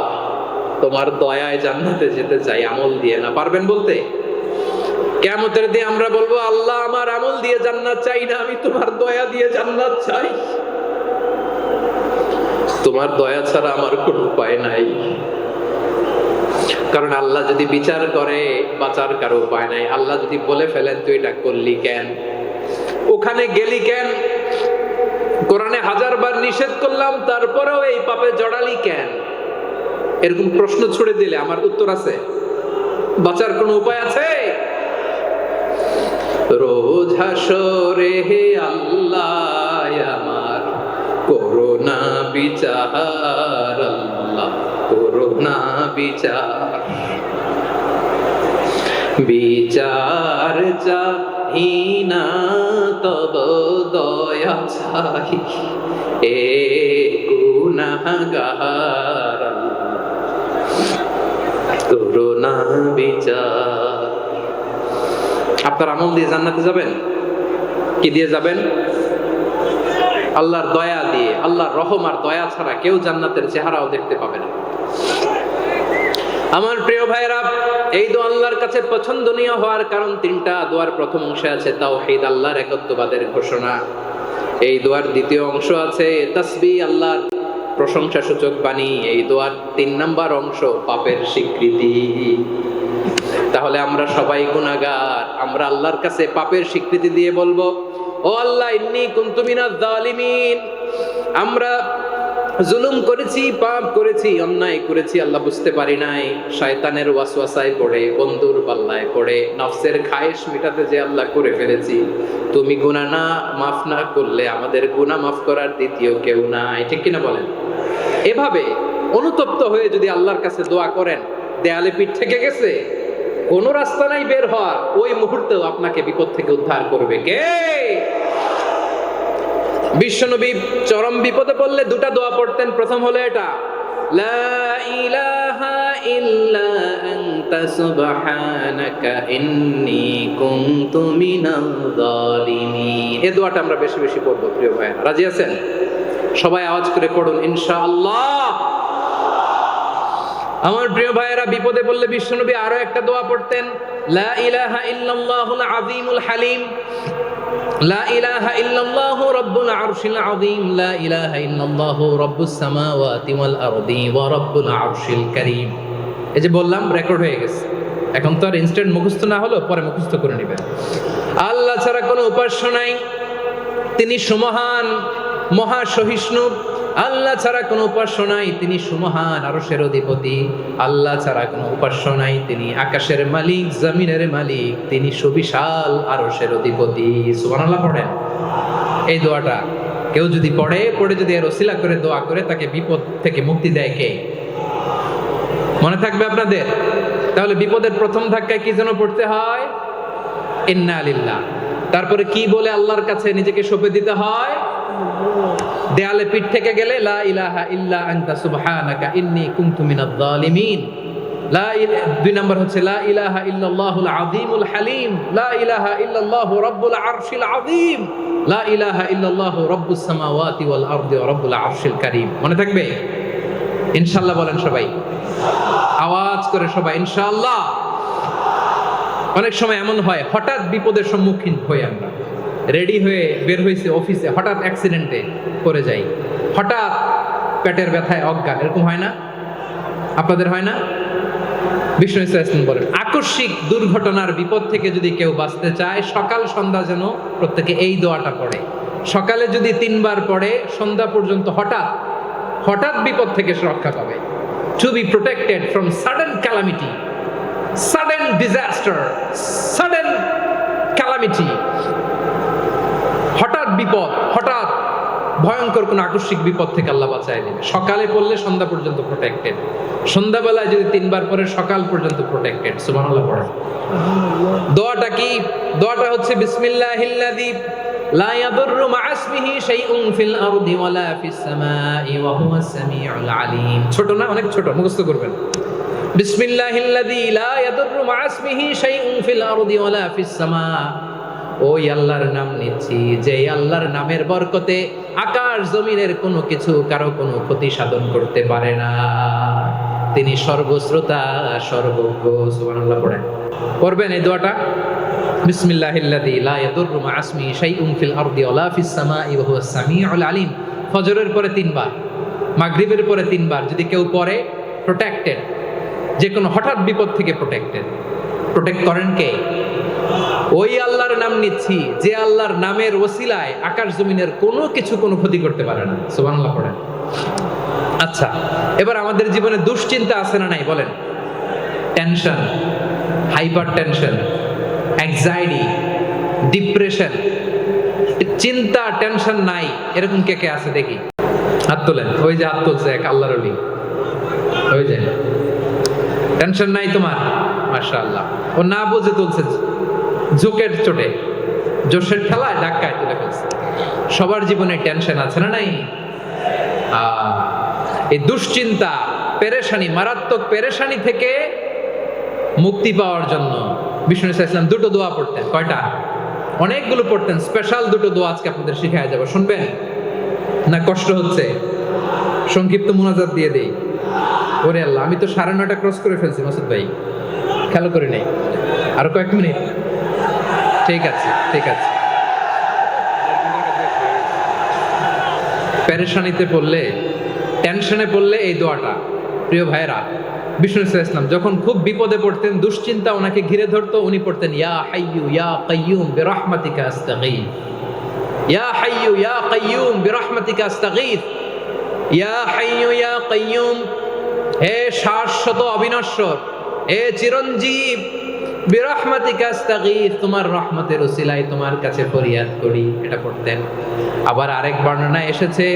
তোমার দয়ায় জান্নাতে যেতে চাই, আমল দিয়ে না। পারবেন বলতে? কিয়ামতের দিন আমরা বলবো, আল্লাহ আমার আমল দিয়ে জান্নাত চাই না, আমি তোমার দয়া দিয়ে জান্নাত চাই। তোমার দয়া ছাড়া আমার কোনো উপায় নাই। কারণ আল্লাহ যদি বিচার করে, বাঁচার কারো উপায় নাই। আল্লাহ যদি বলে ফেলেন তুই এটা করলি কেন, ওখানে গেলি কেন, কোরআনে 1000 বার নিষেধ করলাম তারপরেও এই পাপে জড়ালি কেন, এরকম প্রশ্ন ছুড়ে দিলে আমার উত্তর আছে? বাঁচার কোনো উপায় আছে? রোজ হাসরে হে আল্লাহ আমার করোনা বিচার, আল্লাহ করোনা বিচার। বিচার চাহি না তব দয়া চাই, এ গুনাহগার করোনা বিচার। আপনার আমল দিয়ে জান্নাতে যাবেন? কি দিয়ে যাবেন? আল্লাহর দয়া দিয়ে। আল্লাহর রহম আর দয়া ছাড়া কেউ জান্নাতের চেহারাও দেখতে পাবে না। আমার প্রিয় ভাইরা, এই দোয়া আল্লাহর কাছে পছন্দনীয় হওয়ার কারণ তিনটা। দোয়ার প্রথম অংশে আছে তাওহীদ, আল্লাহর একত্ববাদের ঘোষণা। এই দোয়ার দ্বিতীয় অংশ আছে তাসবিহ, আল্লাহর প্রশংসা সূচক বাণী। এই দোয়ার 3 নাম্বার অংশ পাপের স্বীকৃতি। তাহলে আমরা সবাই গুনাহগার। আমরা আল্লাহর কাছে পাপের স্বীকৃতি দিয়ে বলবো, ও আল্লাহ ইন্নী কুনতু মিনাজ জালিমিন, আমরা জুলুম করেছি, পাপ করেছি, অন্যায় করেছি, আল্লাহ বুঝতে পারি নাই। শয়তানের ওয়াসওয়াসায় পড়ে, বন্ধুর পাল্লায় পড়ে, নফসের খায়েশ মিটাতে যে আল্লাহ করে ফেলেছি। তুমি গুনাহ না মাফ না করলে আমাদের গুনাহ মাফ করার দ্বিতীয় কেউ নাই। ঠিক কিনা বলেন? এভাবে অনুতপ্ত হয়ে যদি আল্লাহর কাছে দোয়া করেন, দেয়ালে পিঠ থেকে গেছে, কোনো রাস্তা নাই বের হওয়ার, ওই মুহূর্তেও আপনাকে বিপদ থেকে উদ্ধার করবে কে? বিশ্বনবী চরম বিপদে পড়লে 2টা দোয়া পড়তেন। প্রথম হলো এটা, লা ইলাহা ইল্লা আনতা সুবহানাকা ইন্নী কুনতু মিনাল জালিমিন। এই দোয়াটা আমরা বেশি বেশি পড়ব প্রিয় ভাইরা। রাজি আছেন? সবাই আওয়াজ করে পড়ুন ইনশাআল্লাহ। আমার প্রিয় ভাইয়েরা, বিপদে পড়লে বিশ্বনবী আরো একটা দোয়া পড়তেন, লা ইলাহা ইল্লাল্লাহুল আযীমুল হালিম, লা ইলাহা ইল্লাল্লাহু রাব্বুল আরশিল আযীম, লা ইলাহা ইল্লাল্লাহু রাব্বুস সামাওয়াতি ওয়াল আরদি ওয়া রাব্বুল আরশিল কারীম। এই যে বললাম, রেকর্ড হয়ে গেছে। এখন তো আর ইনস্ট্যান্ট মুখস্থ না হলো, পরে মুখস্থ করে নেবেন। আল্লাহ ছাড়া কোনো উপাস্য নাই, তিনি সুমহান, মহা সহিষ্ণু। আল্লাহ ছাড়া কোনো উপাস্য নাই, তিনি সুমহান, আরশের অধিপতি। আল্লাহ ছাড়া কোনো উপাস্য নাই, তিনি আকাশের মালিক, জমিনের মালিক, তিনি সুবিশাল, আরশের অধিপতি। সুবহানাল্লাহ পড়েন। এই দোয়াটা কেউ যদি পড়ে যদি এর ওসিলা করে দোয়া করে, তাকে বিপদ থেকে মুক্তি দেয় কে? মনে থাকবে আপনাদের? তাহলে বিপদের প্রথম ধাক্কায় কি যেন পড়তে হয়? ইন্না লিল্লাহ। তারপরে কি বলে আল্লাহর কাছে নিজেকে সঁপে দিতে হয়? দেয়ালে পিঠ থেকে গেলে লা ইলাহা ইল্লা আনতা সুবহানাকা ইন্নী কুনতু মিনাজ জালিমিন। দুই নম্বর হচ্ছে লা ইলাহা ইল্লাল্লাহুল আযীমুল হালিম, লা ইলাহা ইল্লাল্লাহু রাব্বুল আরশিল আযীম, লা ইলাহা ইল্লাল্লাহু রাব্বুস সামাওয়াতি ওয়াল আরদি ওয়া রাব্বুল আরশিল কারীম। মনে থাকবে? ইনশাআল্লাহ বলেন সবাই, আওয়াজ করে সবাই ইনশাআল্লাহ। অনেক সময় এমন হয়, হঠাৎ বিপদের সম্মুখীন হই আমরা, রেডি হয়ে বের হয়েছে অফিসে, হঠাৎ অ্যাক্সিডেন্টে পড়ে যাই, হঠাৎ পেটের ব্যথায় অজ্ঞান, এরকম হয় না? আপনাদের হয় না? বিষ্ণু ইসলাম বলেন, আকস্মিক দুর্ঘটনার বিপদ থেকে যদি কেউ বাঁচতে চায়, সকাল সন্ধ্যা যেন প্রত্যেকে এই দোয়াটা পড়ে। সকালে যদি 3 বার পড়ে, সন্ধ্যা পর্যন্ত হঠাৎ হঠাৎ বিপদ থেকে সে রক্ষা পাবে। To be protected from sudden calamity, sudden disaster, sudden calamity, হঠাৎ বিপদ, হঠাৎ ভয়ঙ্কর কোন আকস্মিক বিপদ থেকে আল্লাহ বাঁচায় নেবে। সকালে পড়লে সন্ধ্যা পর্যন্ত প্রোটেক্টেড, সন্ধ্যাবেলায় যদি 3 বার পরে সকাল পর্যন্ত প্রোটেক্টেড। সুবহানাল্লাহ পড়ে। দোয়াটা কি? দোয়াটা হচ্ছে বিসমিল্লাহিল্লাযী লা ইয়াদুররু মা'a ইসমিহি শাইউন ফিল আরদি ওয়ালা ফিস সামাই ওয়া হুয়াস সামিউল আলীম। ছোট না? অনেক ছোট, মুখস্থ করবেন। বিসমিল্লাহিল্লাযী লা ইয়াদুররু মা'a ইসমিহি শাইউন ফিল আরদি ওয়ালা ফিস সামা। ওই আল্লাহর নাম নিচ্ছি, যে আল্লাহর নামের বরকতে আকাশ জমিনের কোনো কিছু কারো কোনো ক্ষতি সাধন করতে পারে না। তিনি সর্বশ্রোতা, সর্বজ্ঞ। সুবহানাল্লাহ পড়েন। পড়বেন এই দোয়াটা, বিসমিল্লাহিল্লাযী লা ইয়াদুররু মা'a ইসমিহি শাইউন ফিল আরদি ওয়ালা ফিস সামাই ওয়া হুয়াস সামিউল আলীম। ফজরের পরে 3 বার, মাগরিবের পরে 3 বার যদি কেউ পড়ে, প্রোটেক্টেড, যে কোনো হঠাৎ বিপদ থেকে প্রোটেক্টেড। প্রোটেক্ট করেন কে? ওই আল্লাহর নাম নিচ্ছি, যে আল্লাহর নামের ওসিলায় আকাশ জমিনের কোনো কিছু কোনো ক্ষতি করতে পারে না। সুবহানাল্লাহ পড়েন। আচ্ছা, এবার আমাদের জীবনে দুশ্চিন্তা আছে না নাই বলেন? Tension, hyper tension, anxiety, depression, চিন্তা টেনশন নাই এরকম কে কে আছে দেখি? হাত তোলেন। ওই যে হাত তুলছে এক আল্লাহর ওলি, ওই যে। টেনশন নাই তোমার? মাশাআল্লাহ। ও না বুঝে তুলছে, জোকের চোটে, জোশের ঠেলায় ধাক্কায় তুলে ফেলছে। সবার জীবনে টেনশন আছে না নাই? এই দুশ্চিন্তা, পেরেশানি, মারাত্মক পেরেশানি থেকে মুক্তি পাওয়ার জন্য বিষ্ণু ইসলাম 2টো দোয়া পড়তেন। কয়টা? অনেকগুলো পড়তেন। স্পেশাল 2টো দোয়া আজকে আপনাদের শিখায় যাব, শুনবেন না? কষ্ট হচ্ছে? সংক্ষিপ্ত মুনাজাত দিয়ে দেই। ওরে আল্লাহ, আমি তো 9:30 ক্রস করে ফেলছি মাসুদ ভাই, খেয়াল করি নাই। আরো কয়েক মিনিট? ঠিক আছে, ঠিক আছে। পেরেশানিতে পড়লে, টেনশনে পড়লে এই দোয়াটা, প্রিয় ভাইরা, বিষ্ণু ইসলাম যখন খুব বিপদে পড়তেন, দুশ্চিন্তা ওনাকে ঘিরে ধরতো, উনি পড়তেন ইয়া হাইয়ু ইয়া কাইয়ুম বিরহমাতিকা আস্তাগীথ, ইয়া হাইয়ু ইয়া কাইয়ুম বিরহমাতিকা আস্তাগীথ, ইয়া হাইয়ু ইয়া কাইয়ুম, হে শাশ্বত অবিনশ্বর, হে চিরঞ্জীব, বিরহমাতিকা আস্তাগীথ, তোমার রহমতের উসিলায় তোমার কাছে ফরিয়াদ করি। এটা পড়তেন। আবার আরেক বর্ণনায় এসেছে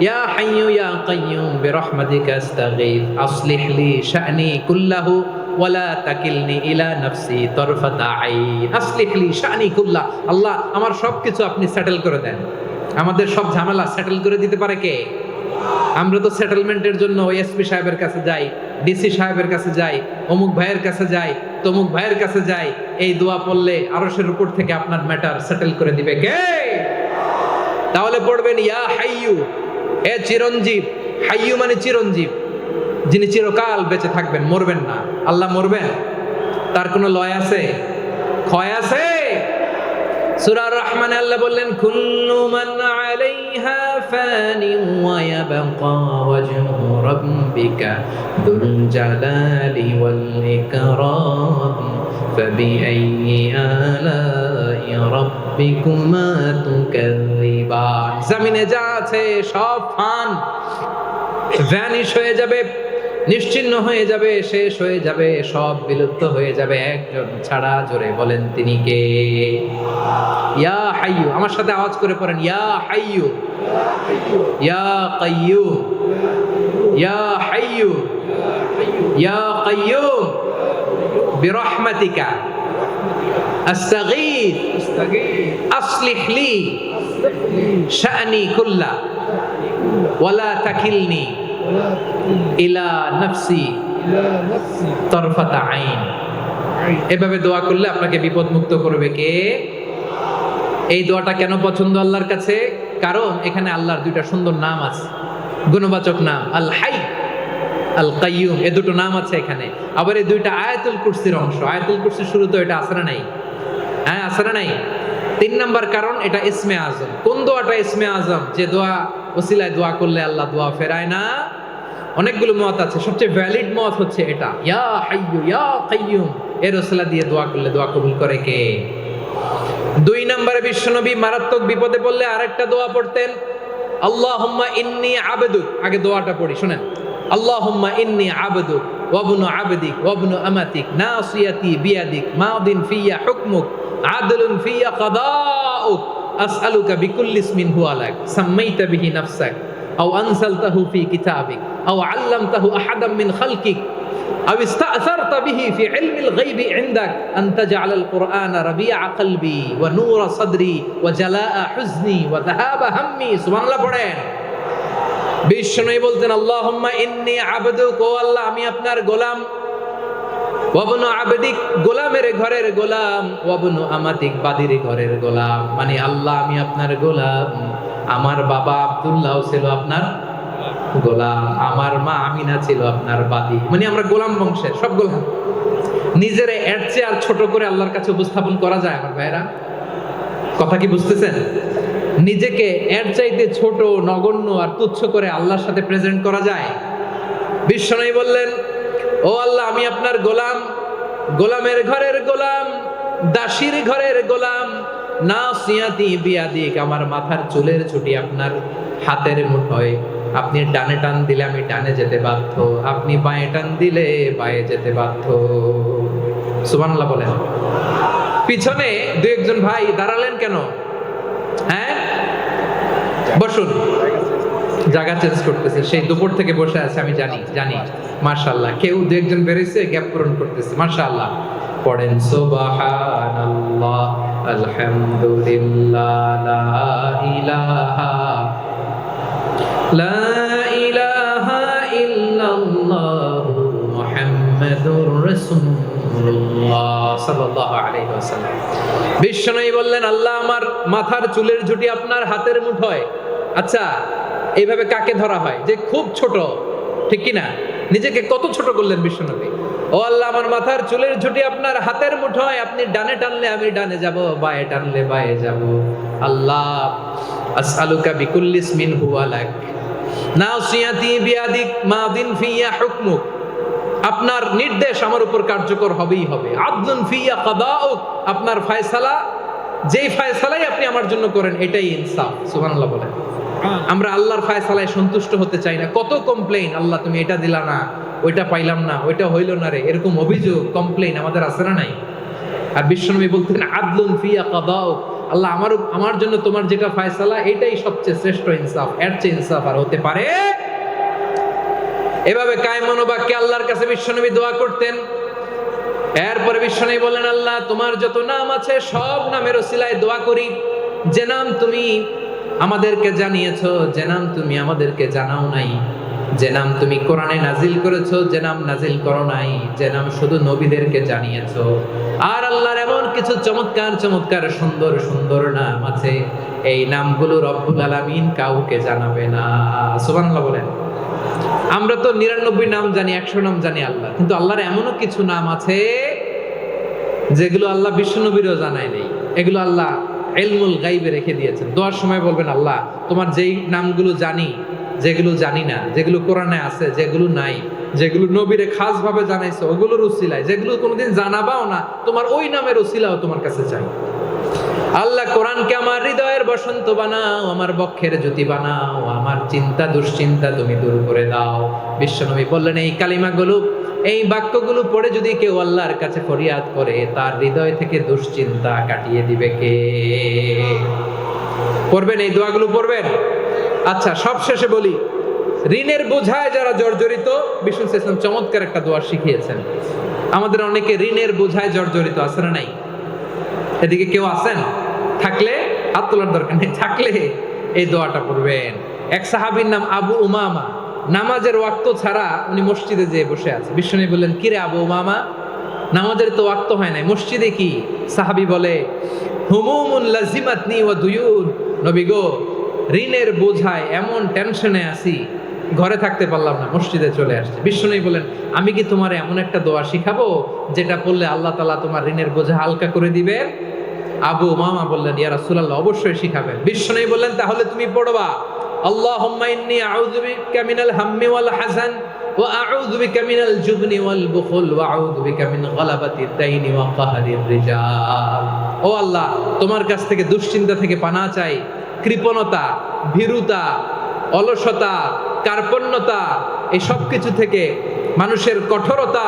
ইয়া হাইয়ু ইয়া কাইয়ুম বিরহমাতিকা আস্তাগীথ আসলিহ লি শা'নি কুল্লাহু ওয়ালা তাকিলনি ইলা নাফসি তরফাতা আইন। আসলিহ লি শা'নি কুল্লাহ, আল্লাহ আমার সবকিছু আপনি সেটেল করে দেন। আমাদের সব ঝামেলা সেটেল করে দিতে পারে কে? আমরা তো সেটেলমেন্টের জন্য ওই এসপি সাহেবের কাছে যাই, ডিসি সাহেবের কাছে যাই, অমুক ভাইয়ের কাছে যাই, তমুক ভাইয়ের কাছে যাই। এই দোয়া পড়লে আরশের উপর থেকে আপনার ম্যাটার সেটেল করে দিবে কে? তাহলে পড়বেন ইয়া হাইয়ু, হে চিরঞ্জীব। হাইয়ু মানে চিরঞ্জীব, যিনি চিরকাল বেঁচে থাকবেন, মরবেন না। আল্লাহ মরবেন? তার কোনো লয় আছে? ক্ষয় আছে? সূরা রহমানে আল্লাহ বললেন কুল্লু মান আলাইহা ফানি ওয়া ইয়াবকা ওয়াজহু রাব্বিকা যুল জালালি ওয়াল ইকরাম ফাবিআইয়ি আলাই রাব্বিকুমা তুকাযযিবান। জমিনে যা আছে সব ফান, ভ্যানিশ হয়ে যাবে, নিশ্চিহ্ন হয়ে যাবে, শেষ হয়ে যাবে, সব বিলুপ্ত হয়ে যাবে, একজন ছাড়া। জোরে বলেন তিনি কে? ইয়া হাইয়ু। আমার সাথে আওয়াজ করে পড়েন ইয়া হাইয়ু ইয়া কাইয়ুম ইয়া হাইয়ু ইয়া কাইয়ুম বিরহমাতিকা আস্তাগীথ আসলিহ লি শা'নি কুল্লা ওয়ালা তাকিলনি ইলা নাফসি তরফাতা আইন। এভাবে দোয়া করলে আপনাকে বিপদ মুক্ত করবে কে? এই দোয়াটা কেন পছন্দ আল্লাহর কাছে? কারণ এখানে আল্লাহর দুইটা সুন্দর নাম আছে, গুণবাচক নাম, আল হাই, আল কাইয়ুম, এই দুটো নাম আছে এখানে। আবার এই দুইটা আয়াতুল কুরসির অংশ। আয়াতুল কুরসির শুরু তো এটা আছে না নাই? হ্যাঁ, আছে না নাই? 3 নাম্বার কারণ এটা ইসমে আজম। কোন দোয়াটা ইসমে আজম? যে দোয়া ওসিলায় দোয়া করলে আল্লাহ দোয়া ফেরায় না। অনেকগুলো মত আছে, সবচেয়ে ভ্যালিড মত হচ্ছে এটা, ইয়া হাইয়ু ইয়া কাইয়ুম, এর ওসিলা দিয়ে দোয়া করলে দোয়া কবুল করে কে? 2 নম্বরে বিশ্বনবী মারাত্মক বিপদে পড়লে আরেকটা দোয়া পড়তেন, আল্লাহুম্মা ইন্নী আবদুক। আগে দোয়াটা পড়ি, শুনেন। আল্লাহুম্মা ইন্নী আবদুক ওয়া ইবনু আবদিক ওয়া ইবনু আমাতিক নাসিয়াতি বিয়াদিক মাদিন ফিয়া হুকমুক আদলুন ফিয়া কাদাউক আসআলুকা বিকুল্লি ইসমিন হুয়া লাক সাম্মাইতা বিহি নাফসাক আও আনজালতাহু ফি কিতাবিক আও আল্লামতাহু আহাদাম মিন খালকিক أو استأثرت به في علم الغيب عندك أن تجعل القرآن ربيع قلبي ونور صدري وجلاء حزني وذهاب همي। سبحان الله পড়েন। বিশ্বনবী বলতেন, আল্লাহুম্মা ইন্নী আবদুক, ও আল্লাহ আমি আপনার গোলাম, ওয়া ইবনু আবদিক, গোলামের ঘরের গোলাম, ওয়া ইবনু আমাতিক, বাদীর ঘরের গোলাম। মানে আল্লাহ আমি আপনার গোলাম, আমার বাবা আব্দুল্লাহ ছিল আপনার গোলাম, আমার মা আমিনা ছিল আপনার বাদী। মানে আমরা গোলাম বংশের, সব গোলাম। নিজেরে এর চেয়ে আর ছোট করে আল্লাহর কাছে উপস্থাপন করা যায় আমার ভাইরা? কথা কি বুঝতেছেন? নিজেকে এর চাইতে ছোট, নগণ্য আর তুচ্ছ করে আল্লাহর সাথে প্রেজেন্ট করা যায়? বিশ্বনবী বললেন, ও আল্লাহ আমি আপনার গোলাম, গোলামের ঘরের গোলাম, দাসীর ঘরের গোলাম, নাসিয়াতি বিয়াদিক, আমার মাথার চুলের ছুটি আপনার হাতের মুঠোয়। আপনি ডানে টান দিলে আমি ডানে যেতে বাধ্য, আপনি বাঁয়ে টান দিলে বাঁয়ে যেতে বাধ্য। সুবহানাল্লাহ বলেন। পিছনে 2-1 ভাই দাঁড়ালেন কেন? হ্যাঁ, বসুন। জায়গা চেঞ্জ করতেছে, সেই দুপুর থেকে বসে আছে, আমি জানি। মাশাআল্লাহ, কেউ 2-1 বেরিয়েছে, গ্যাপ পূরণ করতেছে। মাশাআল্লাহ। পড়েন সুবহানাল্লাহ আলহামদুলিল্লাহ লা ইলাহা ইল্লাল্লাহ মুহাম্মাদুর রাসূলুল্লাহ সাল্লাল্লাহু আলাইহি ওয়াসাল্লাম। বিশ্বনবী বললেন, আল্লাহ আমার মাথার চুলের ঝুঁটি আপনার হাতের মুঠোয়। আচ্ছা, এইভাবে কাকে ধরা হয়? যে খুব ছোট, ঠিক কি না? নিজেকে কত ছোট করলেন বিশ্বনবী। ও আল্লাহ আমার মাথার চুলের ঝুঁটি আপনার হাতের মুঠোয়, আপনি ডানে টানলে আমি ডানে যাব, বাঁয়ে টানলে বাঁয়ে যাব। আল্লাহ আসআলুকা বিকুল্লি ইসমিন হুয়া লাক নাসিয়াতি বিয়াদিক মাদিন ফিয়া হুকমুক, আপনার নির্দেশ আমার উপর কার্যকর হবেই হবে। আদলুন ফিয়া কাদাউক, আপনার ফয়সালা, যেই ফয়সালাই আপনি আমার জন্য করেন এটাই ইনসাফ। সুবহানাল্লাহ বলেন। আমরা আল্লাহর ফয়সালায় সন্তুষ্ট হতে চাই না। কত কমপ্লেইন, আল্লাহ তুমি এটা দিলা না, ওইটা পাইলাম না, ওইটা হইল না রে, এরকম অভিযোগ, কমপ্লেইন আমাদের আছে না নাই? আর বিশ্বনবী বলতেন, আদলুন ফিয়া কাদাউক, আল্লাহ আমার জন্য তোমার যেটা ফয়সালা এটাই সবচেয়ে শ্রেষ্ঠ ইনসাফ, এর চেয়ে ইনসাফ আর হতে পারে? এভাবে কায়েম মনোবাক্যে আল্লাহর কাছে বিশ্বনবী দোয়া করতেন। এরপরে বিশ্বনবী বললেন, আল্লাহ তোমার যত নাম আছে সব নামের ওসিলায় দোয়া করি, যে নাম তুমি আমাদেরকে জানিয়েছো, যে নাম তুমি আমাদেরকে জানাও নাই, যে নাম তুমি কোরআনে নাজিল করেছো, যে নাম নাজিল করো নাই, যে নাম শুধু নবীদেরকে জানিয়েছো। আর আল্লাহর এমন কিছু চমৎকার চমৎকার সুন্দর সুন্দর নাম আছে, এই নামগুলো রব্বুল আলামিন কাউকে জানাবে না। সুবহানাল্লাহ বলেন। আমরা তো 99 নাম জানি, 100 নাম জানি আল্লাহ, কিন্তু আল্লাহর এমনও কিছু নাম আছে যেগুলো আল্লাহ বিশ্বনবীরও জানায় নেই। এগুলো আল্লাহ ইলমুল গায়বে রেখে দিয়েছেন। দোয়ার সময় বলবেন, আল্লাহ তোমার যেই নামগুলো জানি, যেগুলো জানি না, যেগুলো কোরআনে আছে, যেগুলো নাই, যেগুলো নবীরে খাস ভাবে জানাইছো ওগুলোর উসিলায়, যেগুলো কোনোদিন জানাবাও না, তোমার ওই নামের উসিলাও তোমার কাছে চাই। আল্লাহ কোরআনকে আমার হৃদয়ের বসন্ত বানাও, আমার বক্ষের জ্যোতি বানাও, আমার চিন্তা দুশ্চিন্তা তুমি দূর করে দাও। বিশ্বনবী বললেন, এই কালিমাগুলো, এই বাক্যগুলো পড়ে যদি কেউ আল্লাহর কাছে ফরিয়াদ করে, তার হৃদয় থেকে দুশ্চিন্তা কাটিয়ে দিবে কে? পড়বেন, এই দোয়াগুলো পড়বেন। আচ্ছা, সব শেষে বলি, ঋণের বোঝায় যারা জর্জরিত, বিষ্ণু ইসলাম চমৎকার একটা দোয়া শিখিয়েছেন। আমাদের অনেকে ঋণের বোঝায় জর্জরিত আছে না নাই? এদিকে কেউ আছেন? থাকলে হাত তোলার দরকার নেই, থাকলে এই দোয়াটা পড়বেন। এক সাহাবীর নাম আবু উমামা, নামাজের ওয়াক্ত ছাড়া উনি মসজিদে যেয়ে বসে আছে। বিশ্বনবী বললেন, কিরে আবু উমামা, নামাজের তো ওয়াক্ত হয় নাই, মসজিদে কি? সাহাবী বলে, হুমুমুন লাজিমাতনি ওয়া দুয়ুন, নবী গো, ঋণের বোঝায় এমন টেনশনে আছি, ঘরে থাকতে পারলাম না, মসজিদে চলে আসছে। বিশ্বনবী বলেন, আমি কি তোমার এমন একটা দোয়া শিখাবো যেটা পড়লে আল্লাহ তাআলা তোমার ঋণের বোঝা হালকা করে দিবে? আবু উমামা বললেন, ইয়া রাসূলুল্লাহ, অবশ্যই শিখাবেন। বিশ্বনবী বললেন, তাহলে তুমি পড়বা, আল্লাহুম্মা ইন্নী আউযু বিকা মিনাল হাম্মি ওয়াল হাযান ওয়া আউযু বিকা মিনাল জুবনি ওয়াল বুখল ওয়া আউযু বিকা মিন গালাবাতিদ দাইনি ওয়া কাহরির রিজাল। ও আল্লাহ, তোমার কাছ থেকে দুশ্চিন্তা থেকে পানাহ চাই, কৃপণতা, ভীরুতা, অলসতা, কার্পণ্যতা, এই সব কিছু থেকে, মানুষের কঠোরতা,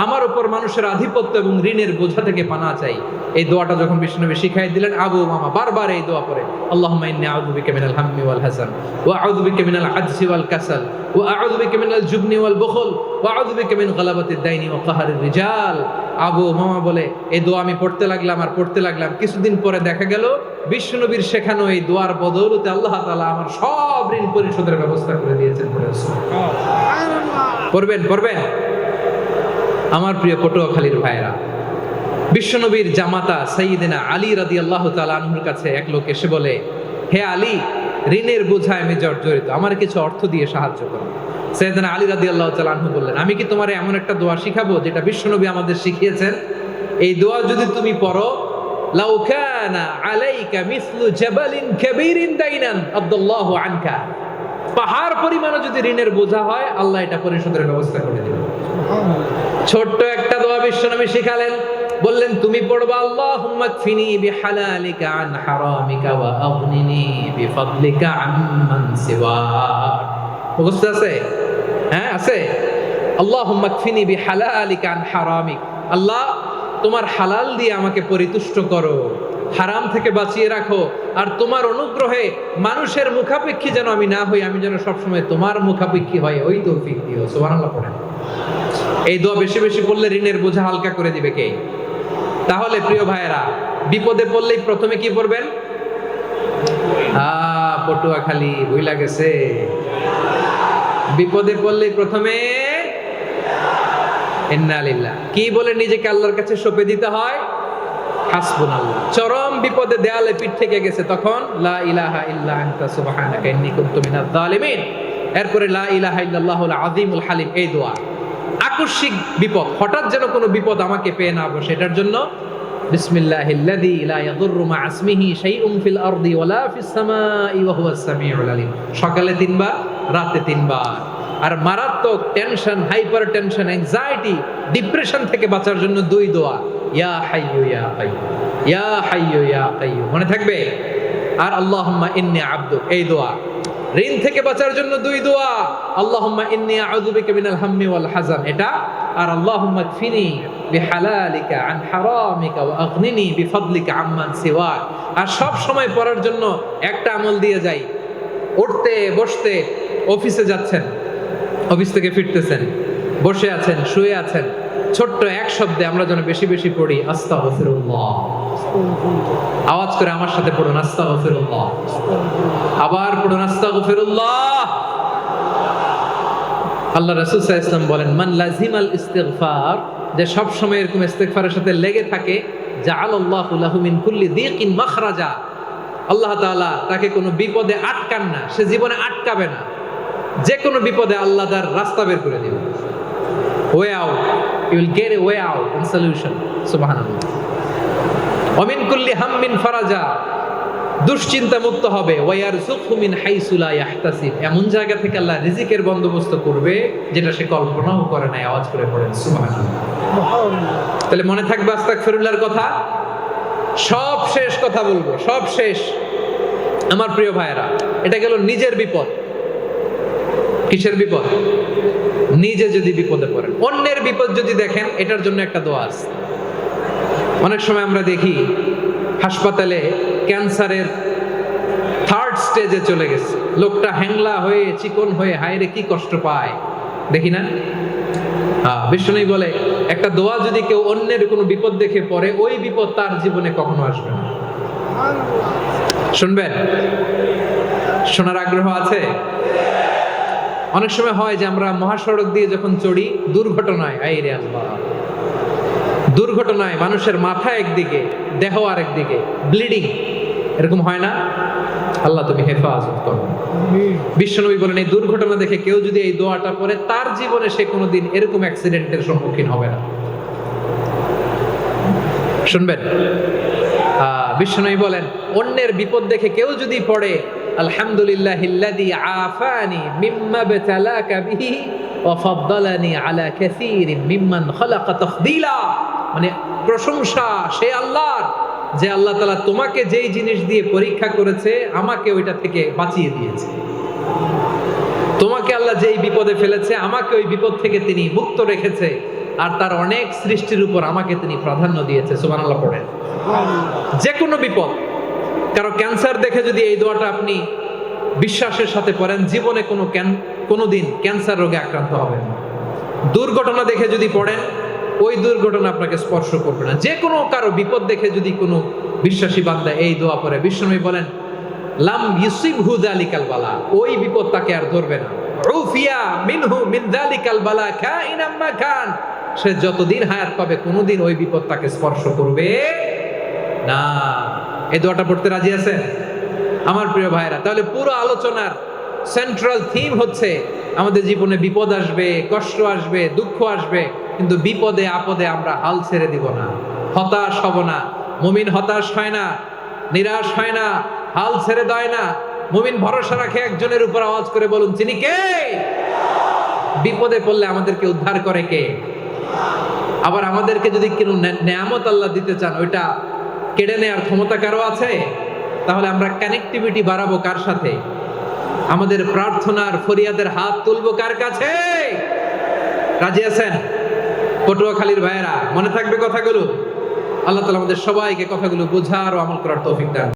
আমার উপর মানুষের আধিপত্য এবং ঋণের বোঝা থেকে পানাহ চাই। এই দোয়াটা যখন বিষ্ণুনবী শিখাই দিলেন, আবু উমামা বারবার এই দোয়া পড়ে, আল্লাহুম্মা ইন্নী আউযু বিকা মিনাল হাম্মি ওয়াল হাযান ওয়া আউযু বিকা মিনাল আজজি ওয়াল কাসাল ওয়া আউযু বিকা মিনাল জুবনি ওয়াল বুখল ওয়া আউযু বিকা মিন গালাবাতিদ দাইনি ওয়া কাহরির রিজাল। আবু উমামা বলে, এই দোয়া আমি পড়তে লাগলাম। কিছুদিন পরে দেখা গেল বিশ্বনবীর শেখানো এই দোয়ার বদৌলতে আল্লাহ তাআলা আমার সব ঋণ পরিশোধের ব্যবস্থা করে দিয়েছেন। পড়বেন। আমার প্রিয় পটুয়াখালীর ভাইরা, বিশ্বনবীর জামাতা সাইয়্যিদিনা আলী রাদিয়াল্লাহু তাআলা আনহুর কাছে এক লোক এসে বলে, হে আলী, ঋণের বোঝায় আমি জর্জরিত, আমার কিছু অর্থ দিয়ে সাহায্য করো। সাইয়্যিদিনা আলী রাদিয়াল্লাহু তাআলা আনহু বললেন, আমি কি তোমারে এমন একটা দোয়া শিখাবো যেটা বিশ্বনবী আমাদের শিখিয়েছেন? এই দোয়া যদি তুমি পড়ো, লাউ কানা আলাইকা মিসলু জাবালিন কাবীরিন দাইনান আব্দুল্লাহু আনকা, পাহাড় পরিমাণে যদি ঋণের বোঝা হয়, আল্লাহ এটা পরিশোধের ব্যবস্থা করে দিবেন। ছোট্ট একটা দোয়া বিশ্বনবী শিখালেন, বললেন, তুমি পড়বা, আল্লাহুম্মা কফিনি বিহালালিকা আন হারামিকা ওয়া আগনিনি বিফাদলিকা আম্মান সিওয়াক। মুখস্থ আছে? হ্যাঁ, আছে। আল্লাহুম্মা কফিনি বিহালালিকা আন হারামিক, আল্লাহ তোমার হালাল দিয়ে আমাকে পরিতুষ্ট করো, হারাম থেকে বাঁচিয়ে রাখো, আর তোমার অনুগ্রহে মানুষের মুখাপেক্ষী যেন আমি না হই, আমি যেন সবসময় তোমার মুখাপেক্ষী হয়, ওই তৌফিক দিও। সুবহানাল্লাহ পড়েন। এই দোয়া বেশি বেশি পড়লে ঋণের বোঝা হালকা করে দিবে কে? তাহলে প্রিয় ভাইয়েরা, বিপদে পড়লেই প্রথমে কি পড়বেন? পটুয়াখালী ভুইলা গেছে। বিপদে পড়লেই প্রথমে ইন্না লিল্লাহ কি বলে নিজেকে আল্লাহর কাছে সঁপে দিতে হয়? হাসবুনাল্লাহ। চরম বিপদে দেয়ালে পিঠ থেকে গেছে, তখন লা ইলাহা ইল্লা আনতা সুবহানাকা ইন্নী কুনতু মিনাজ জালিমিন। এরপরে লা ইলাহা ইল্লাল্লাহুল আযীমুল হালিম, এই দোয়া। আকস্মিক বিপদ, হঠাৎ যেন কোনো বিপদ আমাকে পেয়ে না বসে, এটার জন্য বিসমিল্লাহিল্লাযী লা ইয়াদুররু মা ইসমিহি শাইউন ফিল আরদি ওয়ালা ফিস সামাই ওয়া হুয়াস সামিউল আলীম। সকালে 3 বার, রাতে 3 বার। আর মারাত্মক tension, hyper tension, anxiety, depression থেকে বাঁচার জন্য 2 দোয়া, ইয়া হাইয়্যু ইয়া কাইয়্যুম, ইয়া হাইয়্যু ইয়া কাইয়্যুম, মনে থাকবে? আর আল্লাহুম্মা ইন্নী আবদুক, এই দোয়া। ঋণ থেকে বাঁচার জন্য 2 দোয়া, আল্লাহুম্মা ইন্নী আউযু বিকা মিনাল হাম্মি ওয়াল হাযান, এটা। আর আল্লাহুম্মা কফিনি বিহালালিকা আন হারামিকা ওয়া আগনিনি বিফাদলিকা আম্মান সিওয়াক। আর সব সময় পড়ার জন্য একটা আমল দিয়ে যাই, উঠতে বসতে, অফিসে যাচ্ছেন, অফিস থেকে ফিরতেছেন, বসে আছেন, শুয়ে আছেন, ছোট্ট এক শব্দে আমরা যেন বেশি বেশি পড়ি, আস্তাগফিরুল্লাহ। আওয়াজ করে আমার সাথে পড়ুন, আস্তাগফিরুল্লাহ। আবার পড়ুন, আস্তাগফিরুল্লাহ। আল্লাহ রাসূল সাল্লাল্লাহু আলাইহি ওয়াসাল্লাম বলেন, মান লাজিমাল ইস্তিগফার, যে সব সময় এরকম ইস্তিগফারের সাথে লেগে থাকে, জাআলাল্লাহু লাহু মিন কুল্লি যিকিন মাখরাজা, আল্লাহ তাআলা তাকে কোনো বিপদে আটকান না, সে জীবনে আটকাবে না, যে কোনো বিপদে আল্লাহ তার রাস্তা বের করে দিবেন। Way out, you will get a way out and solution. সুবহানাল্লাহ। ওয়া মিন কুল্লি হাম্মিন ফারাজা, দুশ্চিন্তা মুক্ত হবে। ওয়া ইয়ারযুকহু মিন হাইসু লা ইয়াহতাসিব, এমন জায়গা থেকে আল্লাহ রিজিকের বন্দোবস্ত করবে যেটা সে কল্পনাও করে নাই। আওয়াজ করে পড়েন সুবহানাল্লাহ। তাহলে মনে থাকবে আস্তাগফিরুল্লাহর কথা। সব শেষ কথা বলবো, সব শেষ। আমার প্রিয় ভাইয়েরা, এটা গেল নিজের বিপদ। কিসের বিপদ? নিজে যদি বিপদে পড়েন। অন্যের বিপদ যদি দেখেন, এটার জন্য একটা দোয়া আছে। অনেক সময় আমরা দেখি হাসপাতালে ক্যান্সারের 3rd স্টেজে চলে গেছে, লোকটা হ্যাংলা হয়ে, চিকন হয়ে, হায়রে কি কষ্ট পায়। দেখি না? বিষ্ণু বলে একটা দোয়া যদি কেউ অন্যের কোনো বিপদ দেখে পড়ে, ওই বিপদ তার জীবনে কখনো আসবে না। শুনবেন? শোনার আগ্রহ আছে? অনেক সময় হয় যে আমরা মহাসড়ক দিয়ে যখন চড়ি, দুর্ঘটনায় আইরে আল্লাহ, দুর্ঘটনায় মানুষের মাথা একদিকে, দেহ আরেকদিকে, ব্লিডিং, এরকম হয় না? আল্লাহ তুমি হেফাজত করো। বিশ্বনবী বলেন এই দুর্ঘটনা দেখে কেউ যদি এই দোয়াটা পড়ে, তার জীবনে সে কোনোদিন এরকম অ্যাক্সিডেন্টের সম্মুখীন হবে না। শুনবেন? বিশ্বনবী বলেন অন্যের বিপদ দেখে কেউ যদি পড়ে, আলহামদুলিল্লাহিল্লাযী আফানি মিম্মা বতালাকা বিহি ওয়া ফাদ্দালানি আলা কাসীরিন মিম্মান খালাকা তাফদীলা, মানে প্রশংসা সে আল্লাহর, যে আল্লাহ তাআলা তোমাকে যেই জিনিস দিয়ে পরীক্ষা করেছে আমাকে ওইটা থেকে বাঁচিয়ে দিয়েছে। তোমাকে আল্লাহ যেই বিপদে ফেলেছে আমাকে ওই বিপদ থেকে তিনি মুক্ত রেখেছে, আর তার অনেক সৃষ্টির উপর আমাকে তিনি প্রাধান্য দিয়েছে। সুবহানাল্লাহ পড়েন। যে কোনো বিপদ, কারো ক্যান্সার দেখে যদি এই দোয়াটা আপনি বিশ্বাসের সাথে পড়েন, জীবনে কোনোদিন ক্যান্সার রোগে আক্রান্ত হবেন না। দুর্ঘটনা দেখে যদি পড়েন, ওই দুর্ঘটনা আপনাকে স্পর্শ করবে না। যে কোনো কারো বিপদ দেখে যদি কোনো বিশ্বাসী বান্দা এই দোয়া পড়ে, বিশ্বনবী বলেন লাম ইউসিবহু যালিকাল বালা, ওই বিপদ তাকে আর ধরবে না। উফিয়া মিনহু মিন যালিকাল বালা কাইনাম মা কান, সে যতদিন হায়াত পাবে কোনোদিন ওই বিপদ তাকে স্পর্শ করবে না। এই দোয়াটা পড়তে রাজি আছেন আমার প্রিয় ভাইরা? তাহলে পুরো আলোচনার সেন্ট্রাল থিম হচ্ছে আমাদের জীবনে বিপদ আসবে, কষ্ট আসবে, দুঃখ আসবে, কিন্তু বিপদে আপদে আমরা হাল ছেড়ে দিব না, হতাশ হব না। মুমিন হতাশ হয় না, নিরাশ হয় না, হাল ছেড়ে দেয় না। মুমিন ভরসা রাখে একজনের উপর। আওয়াজ করে বলুন, তিনি কে? বিপদে পড়লে আমাদেরকে উদ্ধার করে কে? আবার আমাদেরকে যদি কোনো নেয়ামত আল্লাহ দিতে চান, ওইটা কেড়ে নেওয়ার ক্ষমতা কারো আছে? তাহলে আমরা কানেক্টিভিটি বাড়াবো কার সাথে? আমাদের প্রার্থনার ফরিয়াদের হাত তুলবো কার কাছে? রাজি আছেন পটুয়াখালীর ভাইয়েরা? মনে থাকবে কথাগুলো? আল্লাহ তাআলা আমাদের সবাইকে কথাগুলো বোঝার ও আমল করার তৌফিক দান।